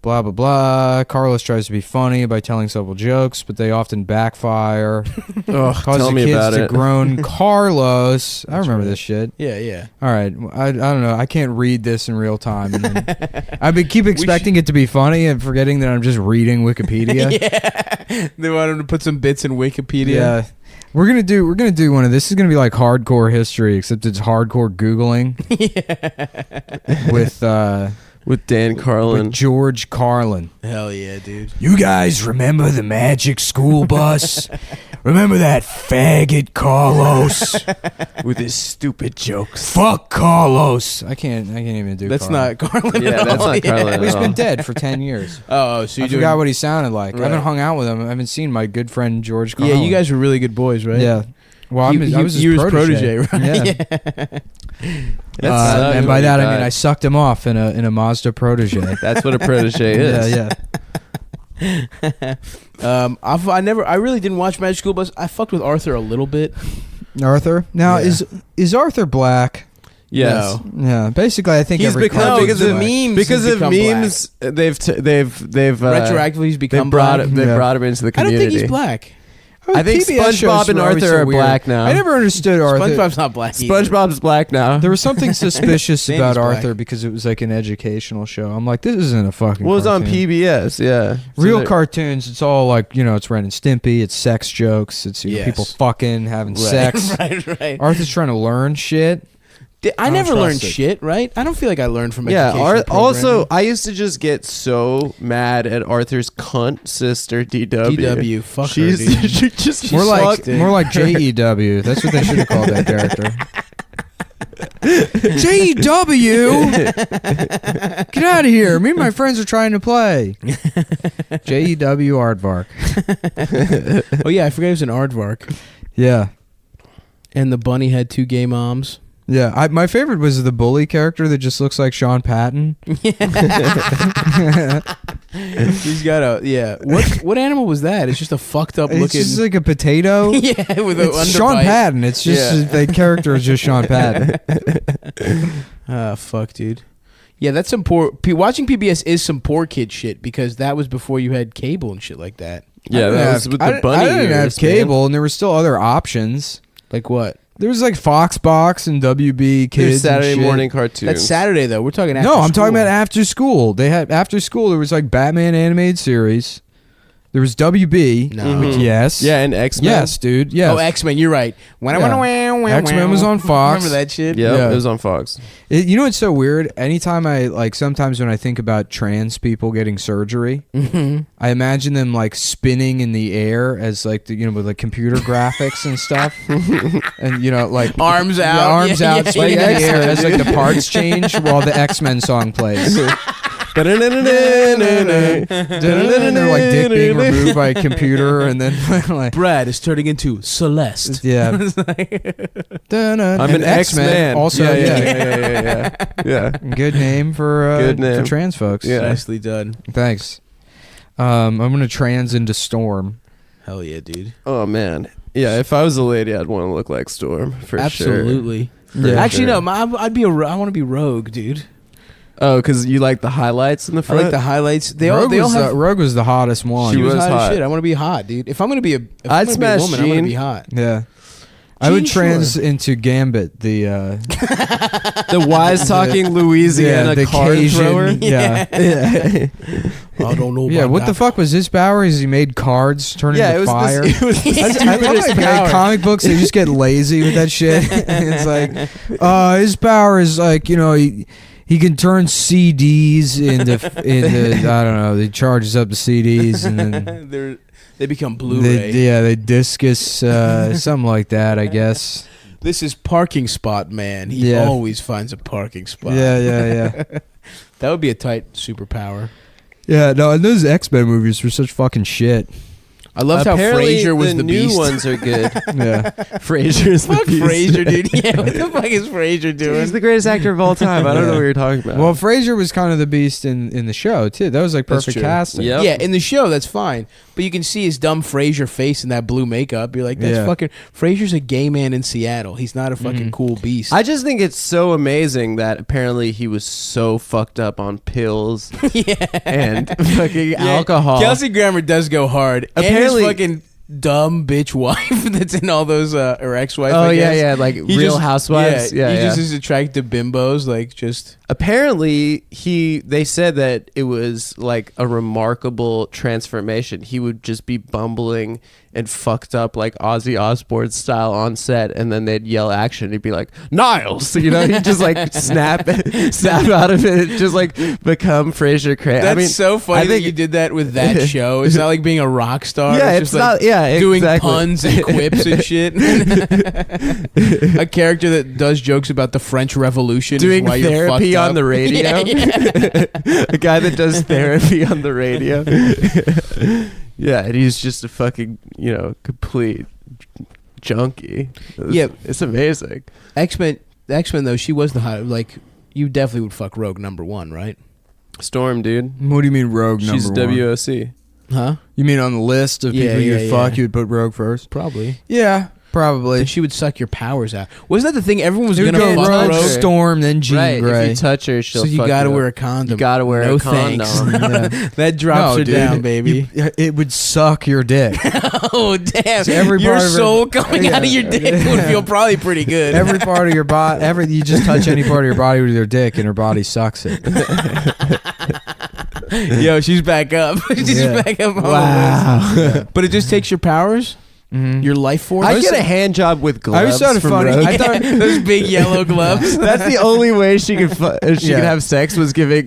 Blah, blah, blah. Carlos tries to be funny by telling several jokes, but they often backfire. Ugh, Cause tell the me kids about to it. groan. Carlos. I remember right. this shit. Yeah, yeah. All right, I don't know. I can't read this in real time. And then I keep expecting it to be funny and forgetting that I'm just reading Wikipedia. Yeah. They want him to put some bits in Wikipedia. Yeah. We're gonna do one of this. Is gonna be like hardcore history, except it's hardcore Googling. With Dan Carlin. With George Carlin. Hell yeah, dude. You guys remember the magic school bus? Remember that faggot Carlos? With his stupid jokes. Fuck Carlos. I can't even do. That's Carlin. not Carlin. Yeah, at that's all. not Carlin. Well, he's been dead for 10 years. Oh, so I you forgot what he sounded like. I Right. haven't hung out with him. I haven't seen my good friend George Carlin. Yeah, you guys were really good boys, right? Yeah. Well, I was his you were protege. right? Yeah. And by that I mean I sucked him off in a Mazda protege. That's what a protege is. Yeah. I really didn't watch Magic School Bus. I fucked with Arthur a little bit. Arthur. Now Yeah. is Arthur black? Yes. No. Yeah. Basically, I think He's every become cartoon's because of black. memes. Because He's of become memes, they've Retroactively, he's become black. They Yeah. brought him into the I don't community. think he's black. I think PBS shows SpongeBob and were always Arthur so are weird. black now. I never understood Arthur. SpongeBob's not black. either. SpongeBob's black now. There was something suspicious Sandy's about black. Arthur because it was like an educational show. I'm like, this isn't a fucking. Well, it was on cartoon. PBS. Yeah. Real So cartoons, it's all like, it's Ren and Stimpy, it's sex jokes, it's Yes. people fucking having Right. sex. right. Arthur's trying to learn shit. I don't never trust learned it. shit, right? I don't feel like I learned from Yeah. educational Also, programming. I used to just get so mad at Arthur's cunt sister DW. DW, fuck her, She's dude. she just More like sucked it. more like JEW. That's what they should have called that character. JEW, get out of here! Me and my friends are trying to play. JEW Aardvark. Oh yeah, I forgot he was an aardvark. Yeah, And the bunny had 2 gay moms. yeah. My favorite was the bully character that just looks like Sean Patton. He's got what animal was that? It's just a fucked up It's looking. just like a potato. yeah, with a It's Sean underbite. Patton. It's just Yeah. the character is just Sean Patton. Ah, fuck, dude. Yeah, that's some poor. Watching PBS is some poor kid shit because that was before you had cable and shit like that. Yeah, that was with the bunny I didn't have ears, cable, and there were still other options. Like what? There was like Foxbox and WB There's Kids. Saturday and shit. morning cartoons. That's Saturday though. We're talking after No, I'm talking school. about after school. They had after school. There was like Batman animated series. There was WB. No. Mhm. Yes. Yeah, and X-Men. Yes, dude. Yes. Oh, X-Men. You're right. X-Men was on Fox. Remember that shit? Yep, Yeah. it was on Fox. You know what's so weird? Anytime sometimes when I think about trans people getting surgery, Mm-hmm. I imagine them like spinning in the air as like with like computer graphics and stuff, and like Arms yeah, out. arms Yeah, out, yeah, spinning yeah. in the air as like the parts change while the X-Men song plays. And they're like dick being removed by a computer, and then like Brad is turning into Celeste. yeah. I'm an X-Man. Also, yeah. good name for Good name. for trans folks. Yeah. Nicely done. Thanks. I'm gonna trans into Storm. Hell yeah, dude. Oh man. Yeah, if I was a lady, I'd want to look like Storm for sure. Absolutely. Yeah. Actually, sure. no. I want to be Rogue, dude. Oh, because you like the highlights in the I front. like the highlights. They Rogue all have. Rogue was the hottest one. She was was hot, hot. as shit. I want to be hot, dude. If I'm gonna be a, if I'd I'm gonna be a smash woman, I'm gonna Jean. be hot. Yeah. I would Gene, trans sure. into Gambit, the the wise talking Louisiana the card Cajun. thrower. Yeah. I don't know. Yeah, about what the that. fuck was his power? Is he made cards turn Yeah, it into was fire? This, it was the I love stupidest like power. comic books. They just get lazy with that shit. It's like, his power is like he can turn CDs into I don't know. He charges up the CDs and then they become Blu-ray. they discus something like that. I guess. This is parking spot man. He Yeah. always finds a parking spot. Yeah. That would be a tight superpower. Yeah, no, and those X-Men movies were such fucking shit. I loved Apparently, how Frasier was the new beast. ones are good. Yeah. Frasier's the Fuck beast. Frasier, dude. Yeah, what the fuck is Frasier doing? He's the greatest actor of all time. I don't know what you're talking about. Well, Frasier was kind of the beast in the show too. That was like That's perfect true. casting. Yep. Yeah, in the show that's fine, but you can see his dumb Frasier face in that blue makeup. You're like, that's Yeah. fucking. Frasier's a gay man in Seattle. He's not a fucking cool beast. I just think it's so amazing that apparently he was so fucked up on pills and fucking alcohol. Kelsey Grammer does go hard. Apparently- and his fucking dumb bitch wife that's in all those or ex-wife. Oh I yeah, guess. yeah, like He Real just- Housewives. Yeah, he yeah. just is attracted to bimbos. Like just Apparently, they said that it was like a remarkable transformation. He would just be bumbling and fucked up like Ozzy Osbourne style on set, and then they'd yell action. He'd be like, Niles, you know, he'd just like snap out of it, just like become Fraser Crane. That's I mean, so funny I think that you did that with that show. It's not like being a rock star. Yeah, it's it's just like not. Yeah, doing exactly. puns and quips and shit. A character that does jokes about the French Revolution, doing is why you're therapy fucked on up. the radio. A guy that does therapy on the radio. Yeah, and he's just a fucking, you know, complete junkie. It's amazing. X-Men though, she was the high, like, you definitely would fuck Rogue #1, right? Storm, dude. What do you mean Rogue She's number one? WOC. Huh? You mean on the list of Yeah, people yeah, you'd fuck, yeah. you'd put Rogue first? Probably. Yeah, probably. And she would suck your powers out. Wasn't that the thing? Everyone was You'd gonna go fuck Rogue, Rogue. Storm, then Jean Right, Grey. if you touch her, she'll So you fuck gotta up. wear a condom. You gotta wear no a condom. Thanks. Yeah. That drops No, her dude. down, baby. It would suck your dick. Oh damn! So every your part of her- soul coming out of your dick would feel probably pretty good. Every part of your body, you just touch any part of your body with your dick, and her body sucks it. Yo, she's back up. She's Yeah. back up. On Wow. the list. But it just takes your powers, your life force. I get a hand job with gloves. I always thought it from funny. Rogue. I thought those big yellow gloves. That's the only way she could could Yeah. have sex was giving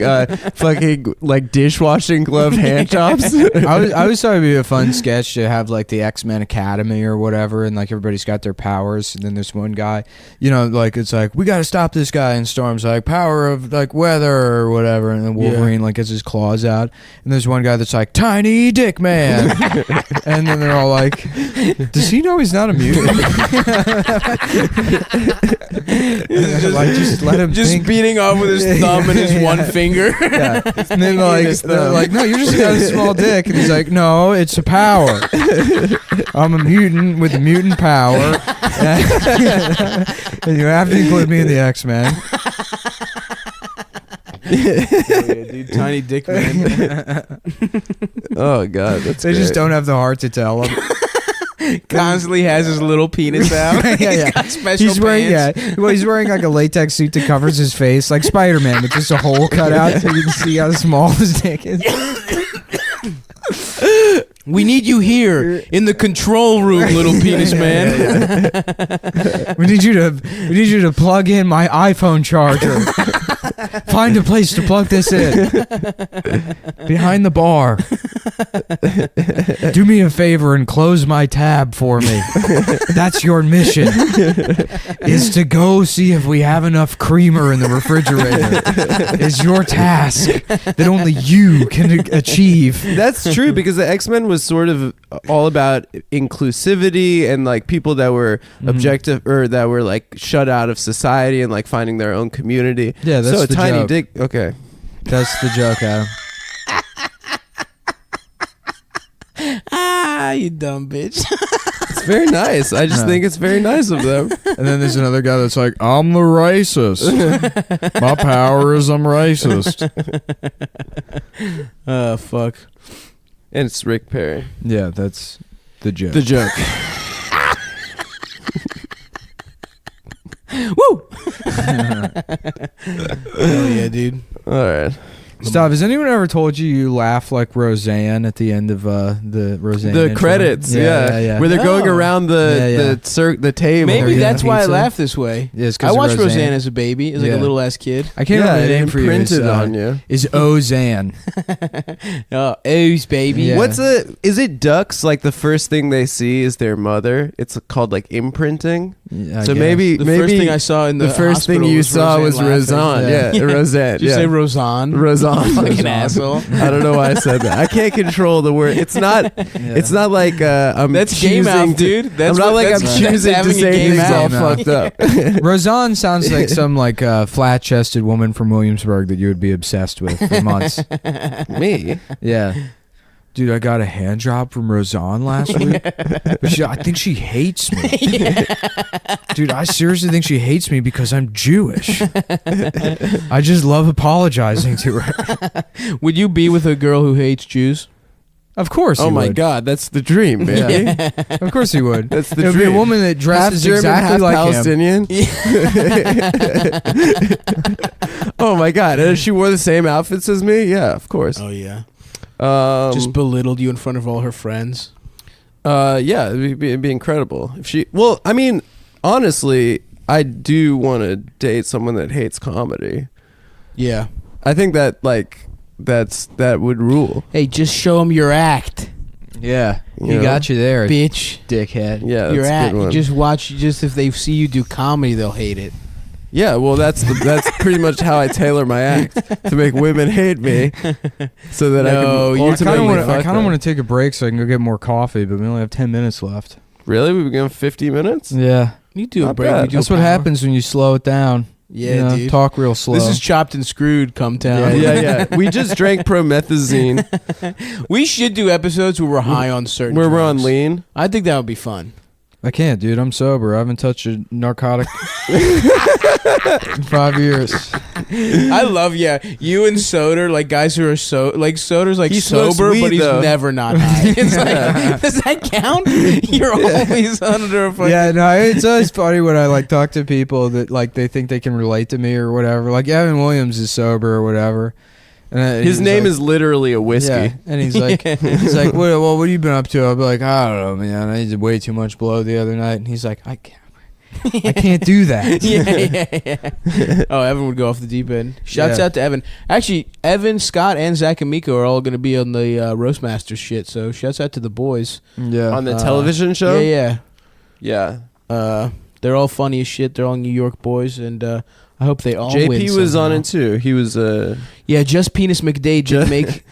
fucking like dishwashing glove hand jobs. I always thought it'd be a fun sketch to have like the X-Men Academy or whatever, and like everybody's got their powers, and then there's one guy, you know, like it's like we got to stop this guy, and Storm's like power of like weather or whatever, and then Wolverine like gets his claws out, and there's one guy that's like tiny dick man, and then they're all like, does he know he's not a mutant? Like, just let him Just think. beating off with his thumb and his one finger. Yeah. And then they're like, no, you're just got a small dick. And he's like, no, it's a power. I'm a mutant with a mutant power. And you have to include me in the X-Men. Yeah, dude, tiny dick man. Oh god, that's They just great. don't have the heart to tell him. Constantly has his little penis out. Yeah, yeah. He's got special He's wearing pants. well, he's wearing like a latex suit that covers his face, like Spider-Man, with just a hole cut out so you can see how small his dick is. We need you here in the control room, little penis man. We need you to plug in my iPhone charger. Find a place to plug this in. Behind the bar. Do me a favor and close my tab for me. That's your mission. Is to go see if we have enough creamer in the refrigerator. Is your task that only you can achieve. That's true because the X-Men was sort of all about inclusivity and like people that were objective or that were like shut out of society and like finding their own community. Yeah, that's so a the tiny joke. dick. Okay. That's the joke, Adam. Ah, you dumb bitch. It's very nice. I just think it's very nice of them. And then there's another guy that's like, I'm the racist. My power is I'm racist. Oh, fuck. And it's Rick Perry. Yeah, that's the joke. The joke. Woo! Hell yeah, dude. All right. Stop. Has anyone ever told you laugh like Roseanne at the end of the Roseanne? The intro? credits, yeah, where they're going No. around the table. Maybe They're that's getting why I pizza. laugh this way. Yeah, it's 'cause I of watched Roseanne. Roseanne as a baby, as like Yeah. a little ass kid. I can't remember the name it for you. It's, imprinted on you. Is Ozan. Oh, ooze, baby. Yeah. Is it ducks? Like the first thing they see is their mother. It's called like imprinting. I So guess. maybe The first thing I saw in the first thing hospital you was saw was Roseanne Roseanne. laughing. Yeah, Roseanne. Did you yeah. say Roseanne? Roseanne. Fucking asshole. I don't know why I said that. I can't control the word. It's not. It's not like I'm. That's game choosing out, dude. To, That's I'm not what- like I'm that's- choosing that's to having a say game things all out. fucked up. Roseanne sounds like some like flat-chested woman from Williamsburg that you would be obsessed with for months. Me. Yeah. Dude, I got a hand job from Roseanne last week. But I think she hates me. Dude, I seriously think she hates me because I'm Jewish. I just love apologizing to her. Would you be with a girl who hates Jews? Of course he Oh my would. God, that's the dream, baby. Yeah. Of course he would. That's the It would be a dream. woman that drafts German, exactly half like him. Palestinian. Oh my God! And if she wore the same outfits as me, yeah, of course. Oh yeah. Just Just belittled you in front of all her friends. Yeah, it'd be incredible if she. Well, I mean, honestly, I do want to date someone that hates comedy. Yeah. I think that that would rule. Hey, just show them your act, Yeah, You he know? got you there, bitch. dickhead. Yeah, Your that's a act. good one. Just watch. Just if they see you do comedy, they'll hate it. Yeah, well, that's pretty much how I tailor my act to make women hate me, so that No, I you're can ultimately. I kind of want to take a break so I can go get more coffee, but we only have 10 minutes left. Really, we've been going 50 minutes. Yeah, You do a Not break. bad. we do that's a what power. happens when you slow it down. Yeah, You know, dude. talk real slow. This is Chopped and Screwed. Come town. Yeah. We just drank promethazine. We should do episodes where we're high on certain. Where we're on drugs. lean. I think that would be fun. I can't, dude. I'm sober. I haven't touched a narcotic in 5 years. I love you and Soder, like guys who are Soder's like He smokes sober, weed, but he's though. never not high. It's like, does that count? You're always under a fucking. Yeah, no, it's always funny when I like talk to people that like they think they can relate to me or whatever. Like Evan Williams is sober or whatever. And His name is literally a whiskey. Yeah, and he's like, what have you been up to? I'll be like, I don't know, man. I did way too much blow the other night. And he's like, I can't do that. yeah. Oh, Evan would go off the deep end. Shouts Yeah. out to Evan. Actually, Evan, Scott, and Zach and Miko are all going to be on the Roastmasters shit. So shouts out to the boys. Yeah. On the television show. Yeah. Yeah. They're all funny as shit. They're all New York boys, and I hope they all win. JP was on somehow. it too. He was Yeah, just Penis McDade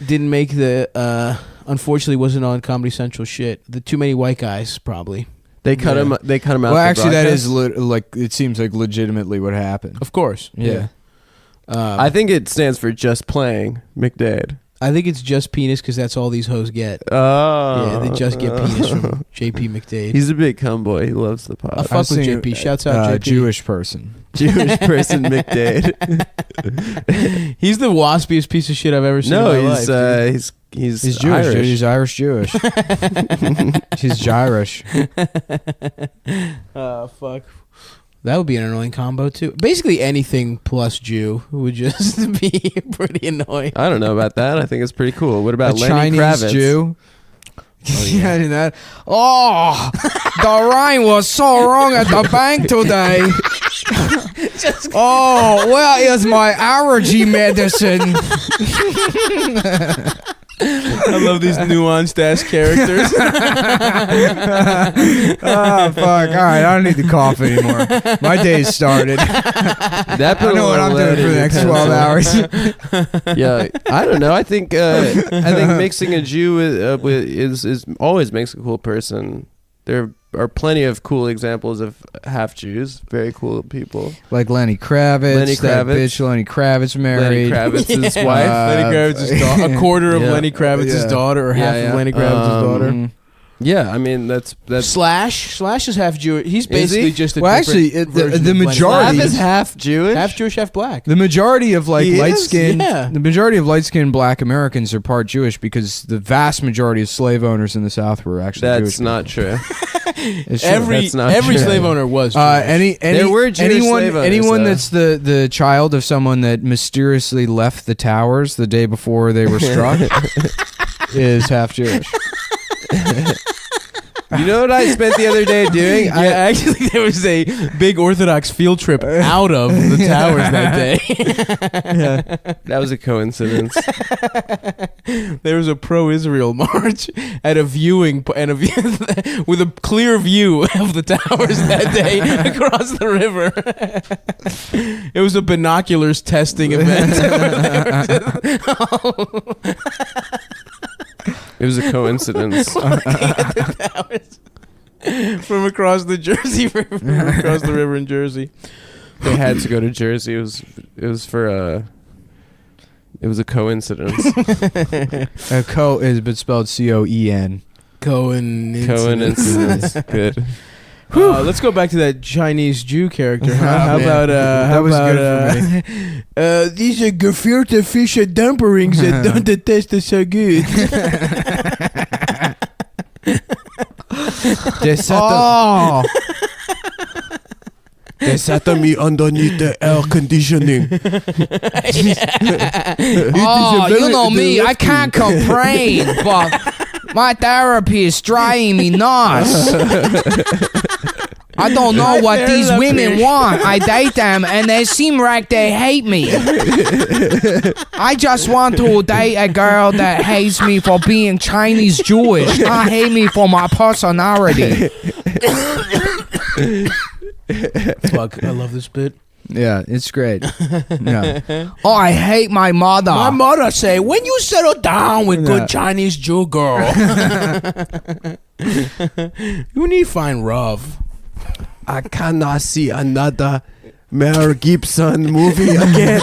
didn't make the. Unfortunately, wasn't on Comedy Central shit. The too many white guys probably. They cut Yeah. him. They cut him out. Well, the actually, that broadcast. is like it seems like legitimately what happened. Of course. Yeah. I think it stands for just playing McDade. I think it's just penis because that's all these hoes get. Oh, Yeah, they just get penis from JP McDade. He's a big cum boy. He loves the I pod. fuck with seen, JP. Shouts out JP. Jewish person. Jewish person McDade. He's the waspiest piece of shit I've ever seen. No, in my he's life, dude. he's Jewish. Irish. Dude. He's Irish Jewish. He's Gyrish. Oh fuck. That would be an annoying combo too. Basically, anything plus Jew would just be pretty annoying. I don't know about that. I think it's pretty cool. What A about Lenny Chinese Kravitz? Jew. Oh, yeah. Yeah, that. Oh, the rain was so wrong at the bank today. Oh, where is my allergy medicine? I love these nuanced ass characters. Oh, fuck. All right, I don't need the cough anymore. My day's started. That put I know a what I'm little doing for the lead next in 12 pencil. hours. Yeah, I don't know. I think mixing a Jew with is always makes a cool person. There are plenty of cool examples of half Jews, very cool people. Like Lenny Kravitz. Lenny That Kravitz. bitch Lenny Kravitz married. Lenny Kravitz's Yeah. wife. Lenny Kravitz's daughter. A quarter of Yeah. Lenny Kravitz's Yeah. daughter, or half Yeah, of yeah. Lenny Kravitz's daughter. Mhm. Yeah, I mean that's Slash is half Jewish. He's he? basically just a Well, different actually, the version of Lenny majority- Slav Kravitz. is half Jewish. half Jewish, half black. The majority of like He light is? skinned, Yeah. the majority of light skinned black Americans are part Jewish because the vast majority of slave owners in the South were actually Jewish. That's not true. It's true. Every That's not every true. slave owner was Jewish. Any There were Jewish anyone slave owners, anyone though. that's the child of someone that mysteriously left the towers the day before they were struck is half Jewish. You know what I spent the other day doing? Yeah, actually, there was a big Orthodox field trip out of the towers that day. That was a coincidence. There was a pro-Israel march at a viewing with a clear view of the towers that day across the river. It was a binoculars testing event. It was a coincidence. From across the Jersey River, from across the river in Jersey. They had to go to Jersey. It was a coincidence. Co is but spelled Coen. Cohen. Coincidence. Good. Let's go back to that Chinese Jew character. Huh? How man. about That was good for me. These are gefilte fish dumplings that don't taste so good. They sat me underneath the air conditioning. Oh, you know me, I can't complain, but My therapy is driving me nuts. I don't know what these women want. I date them and they seem like they hate me. I just want to date a girl that hates me for being Chinese Jewish, not hate me for my personality. Fuck, I love this bit. Yeah, it's great. Yeah. Oh, I hate my mother. My mother say, when you settle down with good Chinese Jew girl, you need to find Rav. I cannot see another Mel Gibson movie again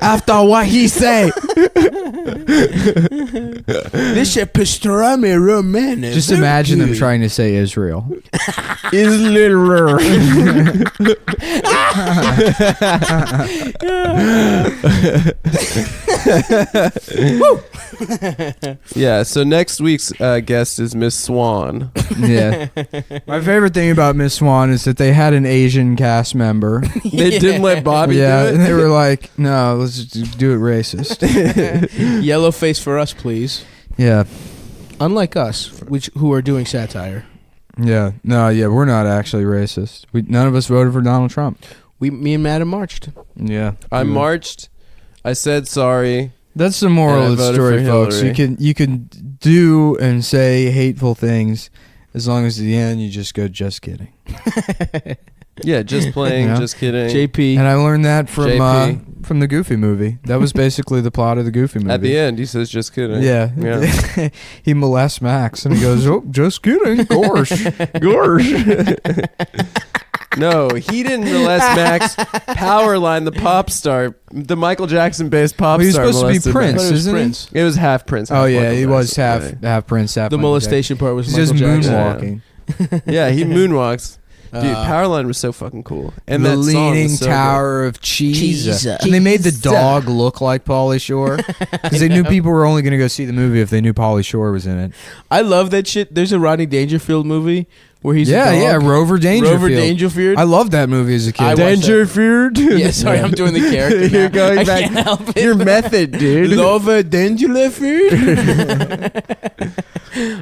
after what he say. This shit pastrami romance. Just imagine them trying to say Israel. Israel. Yeah, so next week's guest is Miss Swan. Yeah. My favorite thing about Miss Swan is that they had an Asian cast member. They didn't let Bobby Yeah, do it. and they were like, no, let's just do it racist. Yellow face for us, please. Yeah. Unlike us, who are doing satire. Yeah. No, yeah, we're not actually racist. None of us voted for Donald Trump. Me and Madam marched. Yeah. I marched. I said sorry. That's the moral And I of the voted story, for folks. Hillary. You can do and say hateful things as long as at the end you just go, just kidding. Yeah, just playing, Yeah. just kidding. JP. And I learned that from JP. the Goofy movie. That was basically the plot of the Goofy movie. At the end, he says, just kidding. Yeah. Yeah. He molests Max and he goes, oh, just kidding. Gorsh. Gorsh. No, he didn't molest Max. Powerline, the pop star, the Michael Jackson based pop Well, he's star. supposed to be molested Prince, Max. It was isn't Prince. It was half Prince. Oh, half yeah. Michael He was Jackson. half Prince, half The Michael molestation part was Jackson. He's Michael just Jackson. moonwalking. Yeah, he moonwalks. Dude, Powerline was so fucking cool. And The that song Leaning was so Tower of Cheese. Cheese. And they made the dog look like Pauly Shore because they knew people were only going to go see the movie if they knew Pauly Shore was in it. I love that shit. There's a Rodney Dangerfield movie where he's a dog. Rover Dangerfield. Rover Dangerfield. I loved that movie as a kid. I watched that. Dangerfield. Yeah, sorry, I'm doing the character now. You're going I back. can't help it. Your method, dude. Rover Dangerfield.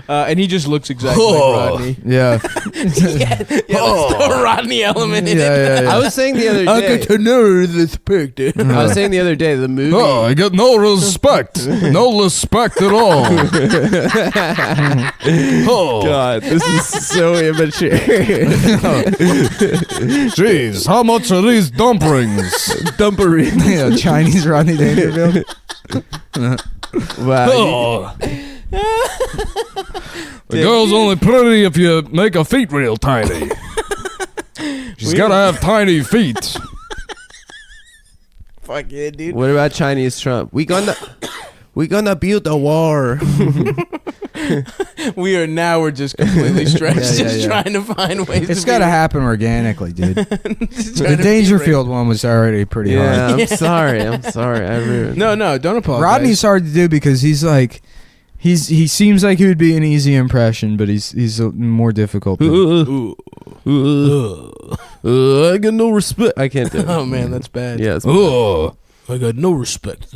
And he just looks exactly like Rodney. Yeah. Yeah, that's the Rodney element in it. Yeah. I was saying the other day. to know this picture. I was saying the other day, the movie. Oh, I got no respect. No respect at all. Oh, God, this is so immature. jeez. How much are these dumplings? Dumpery. Yeah, Chinese Rodney Dangerfield. Wow. Oh. The girl's only pretty if you make her feet real tiny. She's got to have tiny feet. Fuck yeah, dude. What about Chinese Trump? We gonna build a war. We're just completely stretched, Yeah, just yeah. trying to find ways. It's to got to be- happen organically, dude. just The trying to be Dangerfield one was already pretty Yeah, hard. I'm sorry. I ruined. No, don't apologize. Rodney's hard to do because he's like, he seems like he would be an easy impression, but he's more difficult. Ooh. I got no respect. I can't do it. Oh man, that's bad. Yeah, it's Oh, I got no respect.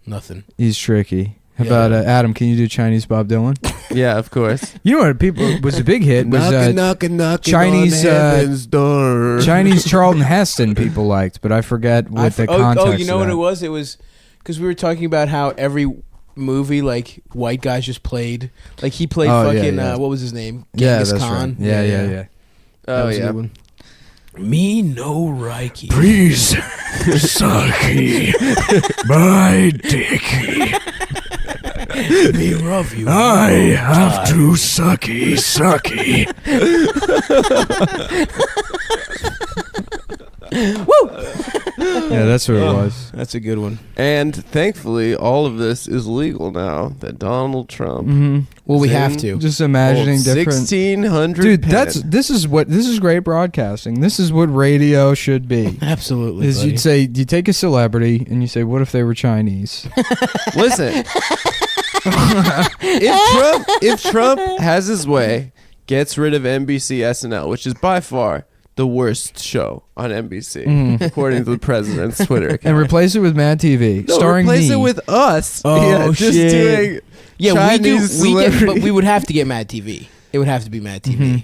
Nothing. he's tricky. How Yeah. about Adam? Can you do Chinese Bob Dylan? yeah, of course. You know what people was a big hit was knocking Chinese, on heaven's door. Chinese Charlton Heston people liked, but I forget what the context. Oh, you know of what that. it was? It was because we were talking about how every movie, like white guys just played. Like he played Oh, yeah, fucking yeah. what was his name? Yeah, Genghis that's Khan. right. Yeah. That Oh was a yeah. good one. Me no Reiki. Please, sucky my dicky. Me love you. I have to sucky. Yeah, that's what it was. That's a good one. And thankfully, all of this is legal now. That Donald Trump. Mm-hmm. Well, we Zing. have to. Just imagining different. 1600. Dude, pen. this is great broadcasting. This is what radio should be. Absolutely. Is buddy. you'd say you take a celebrity and you say, what if they were Chinese? Listen. if Trump has his way, gets rid of NBC SNL, which is by far the worst show on NBC, according to the president's Twitter account. And replace it with Mad TV, No, starring replace me. it with us. Oh, just shit. doing Yeah, Chinese we get, celebrity. but we would have to get Mad TV. It would have to be Mad TV. Mm-hmm.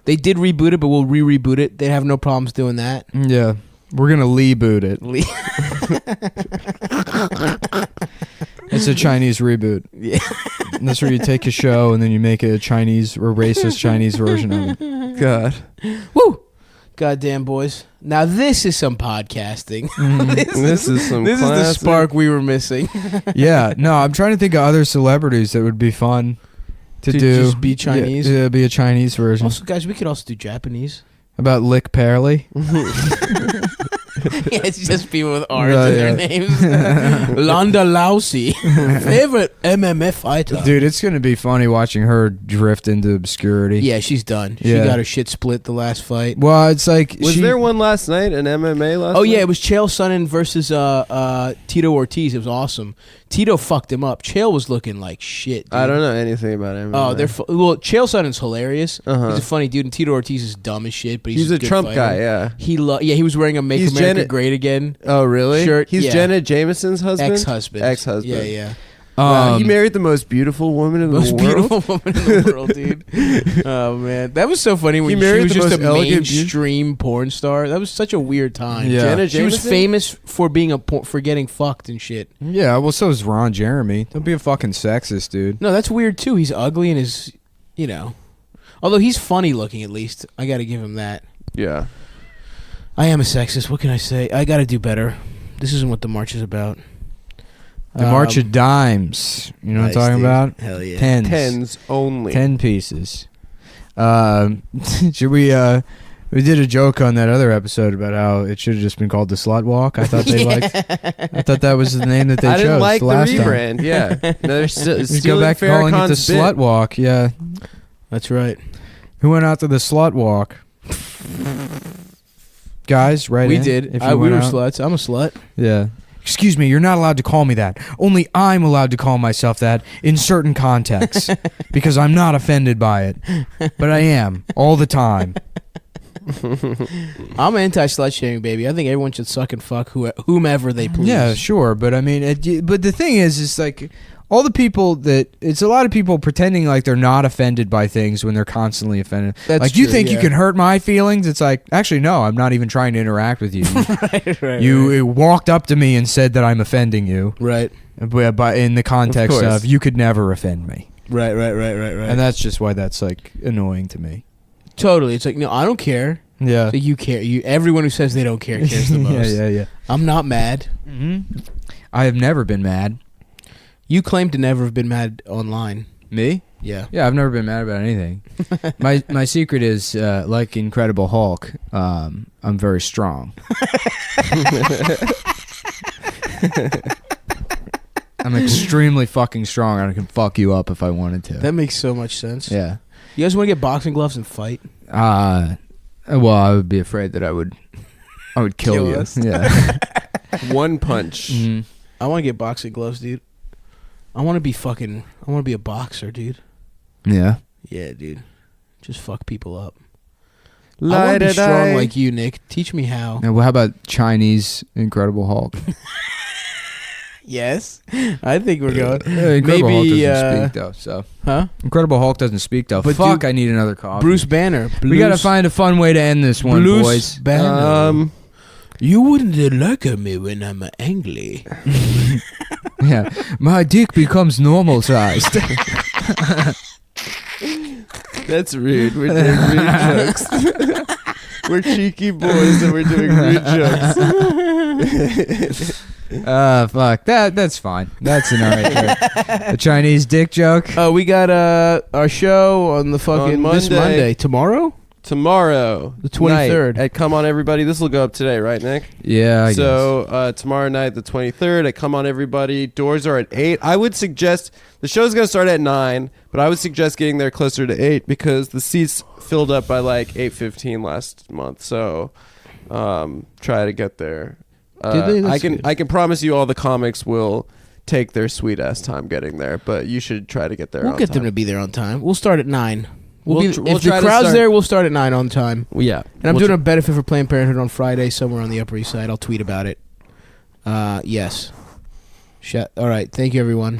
They did reboot it, but we'll reboot it. They have no problems doing that. Yeah, we're gonna boot it. It's a Chinese reboot. Yeah. And that's where you take a show and then you make a Chinese or racist Chinese version of it. God. Woo! Goddamn, boys. Now this is some podcasting. This is some This is the classic- spark we were missing. Yeah, no, I'm trying to think of other celebrities that would be fun to To do. just be Chinese? Yeah, be a Chinese version. Also, guys, we could also do Japanese. About Lick Perley. Yeah, it's just people with R's Yeah, in their yeah. names. Landa Lousy, favorite MMA fighter. Dude, it's going to be funny watching her drift into obscurity. Yeah, she's done. She Yeah. got her shit split the last fight. Well, it's like Was there one last night, an MMA last night? Oh yeah, it was Chael Sonnen versus Tito Ortiz. It was awesome. Tito fucked him up. Chael was looking like shit. Dude. I don't know anything about MMA. Oh, well, Chael Sonnen's hilarious. Uh-huh. He's a funny dude, and Tito Ortiz is dumb as shit. But he's a good Trump fighter. guy, yeah. He was wearing a Make He's America Janet- Great Again Oh, really? shirt. He's Yeah. Janet Jameson's husband? ex-husband. Ex-husband. Yeah, yeah. Wow, he married the most beautiful woman in the Most world. beautiful woman in the world, dude. Oh man, that was so funny when He she married was the just a most elegant beauty- mainstream porn star. That was such a weird time. Yeah. Janet She was Jameson? famous for being for getting fucked and shit. Yeah, well, so is Ron Jeremy. Don't be a fucking sexist, dude. No, that's weird too. He's ugly and is, although he's funny looking at least. I got to give him that. Yeah. I am a sexist. What can I say? I got to do better. This isn't what the march is about. The March of Dimes. You know what I'm talking about? Hell yeah. Tens. Tens only. 10 pieces. Should we did a joke on that other episode about how it should have just been called the Slut Walk. I thought they liked. I thought that was the name that they I chose. didn't like the last time. rebrand. Yeah. No, they're Just go back to calling it the Slut Walk. Yeah. That's right. Who went out to the Slut Walk? Guys, right? We in, did. if you We went were out. sluts. I'm a slut. Yeah. Excuse me, you're not allowed to call me that. Only I'm allowed to call myself that in certain contexts because I'm not offended by it. But I am all the time. I'm anti-slut shaming, baby. I think everyone should suck and fuck whomever they please. Yeah, sure, but I mean, but the thing is like all the people it's a lot of people pretending like they're not offended by things when they're constantly offended. That's like, you true, think you yeah. can hurt my feelings? It's like, actually, no, I'm not even trying to interact with you. right. You walked up to me and said that I'm offending you, Right. but in the context course. of you could never offend me. Right. And that's just why that's like annoying to me. Totally. It's like, no, I don't care. Yeah. So you care. Everyone who says they don't care cares the most. yeah. I'm not mad. Mm-hmm. I have never been mad. You claim to never have been mad online. Me? Yeah. Yeah, I've never been mad about anything. my secret is like Incredible Hulk. I'm very strong. I'm extremely fucking strong, and I can fuck you up if I wanted to. That makes so much sense. Yeah. You guys want to get boxing gloves and fight? Well, I would be afraid that I would kill Kill you. us. Yeah. One punch. Mhm. I want to get boxing gloves, dude. I want to be a boxer, dude. Yeah. Yeah, dude. Just fuck people up. I Light want to be it strong eye. like you, Nick. Teach me how. Now, well, how about Chinese Incredible Hulk? Yes. I think we're going. Incredible Hulk Maybe, doesn't speak though. So Huh? Incredible Hulk doesn't speak though. But Fuck, dude, I need another coffee. Bruce Banner. We gotta find a fun way to end this one, Bruce boys. Banner. You wouldn't look at me when I'm angry. Yeah, my dick becomes normal sized. That's rude. We're doing rude jokes. We're cheeky boys and we're doing rude jokes. Fuck that's fine. That's an alright joke. A Chinese dick joke. We got our show on the fucking On this Monday. Monday. Tomorrow? Tomorrow, The 23rd. night at Come On Everybody. This will go up today, right, Nick? Yeah. I guess. So tomorrow night, the 23rd, at Come On Everybody. Doors are at 8. I would suggest the show's going to start at 9, but I would suggest getting there closer to 8 because the seats filled up by like 8:15 last month. So try to get there. Did they? That's I can good. I can promise you all the comics will take their sweet ass time getting there, but you should try to get there. We'll on get time. them to be there on time. We'll start at 9. We'll if the try to crowd's start- there, we'll start at 9 on time. Yeah. And I'm We'll doing a benefit for Planned Parenthood on Friday somewhere on the Upper East Side. I'll tweet about it. Yes. All right. Thank you, everyone.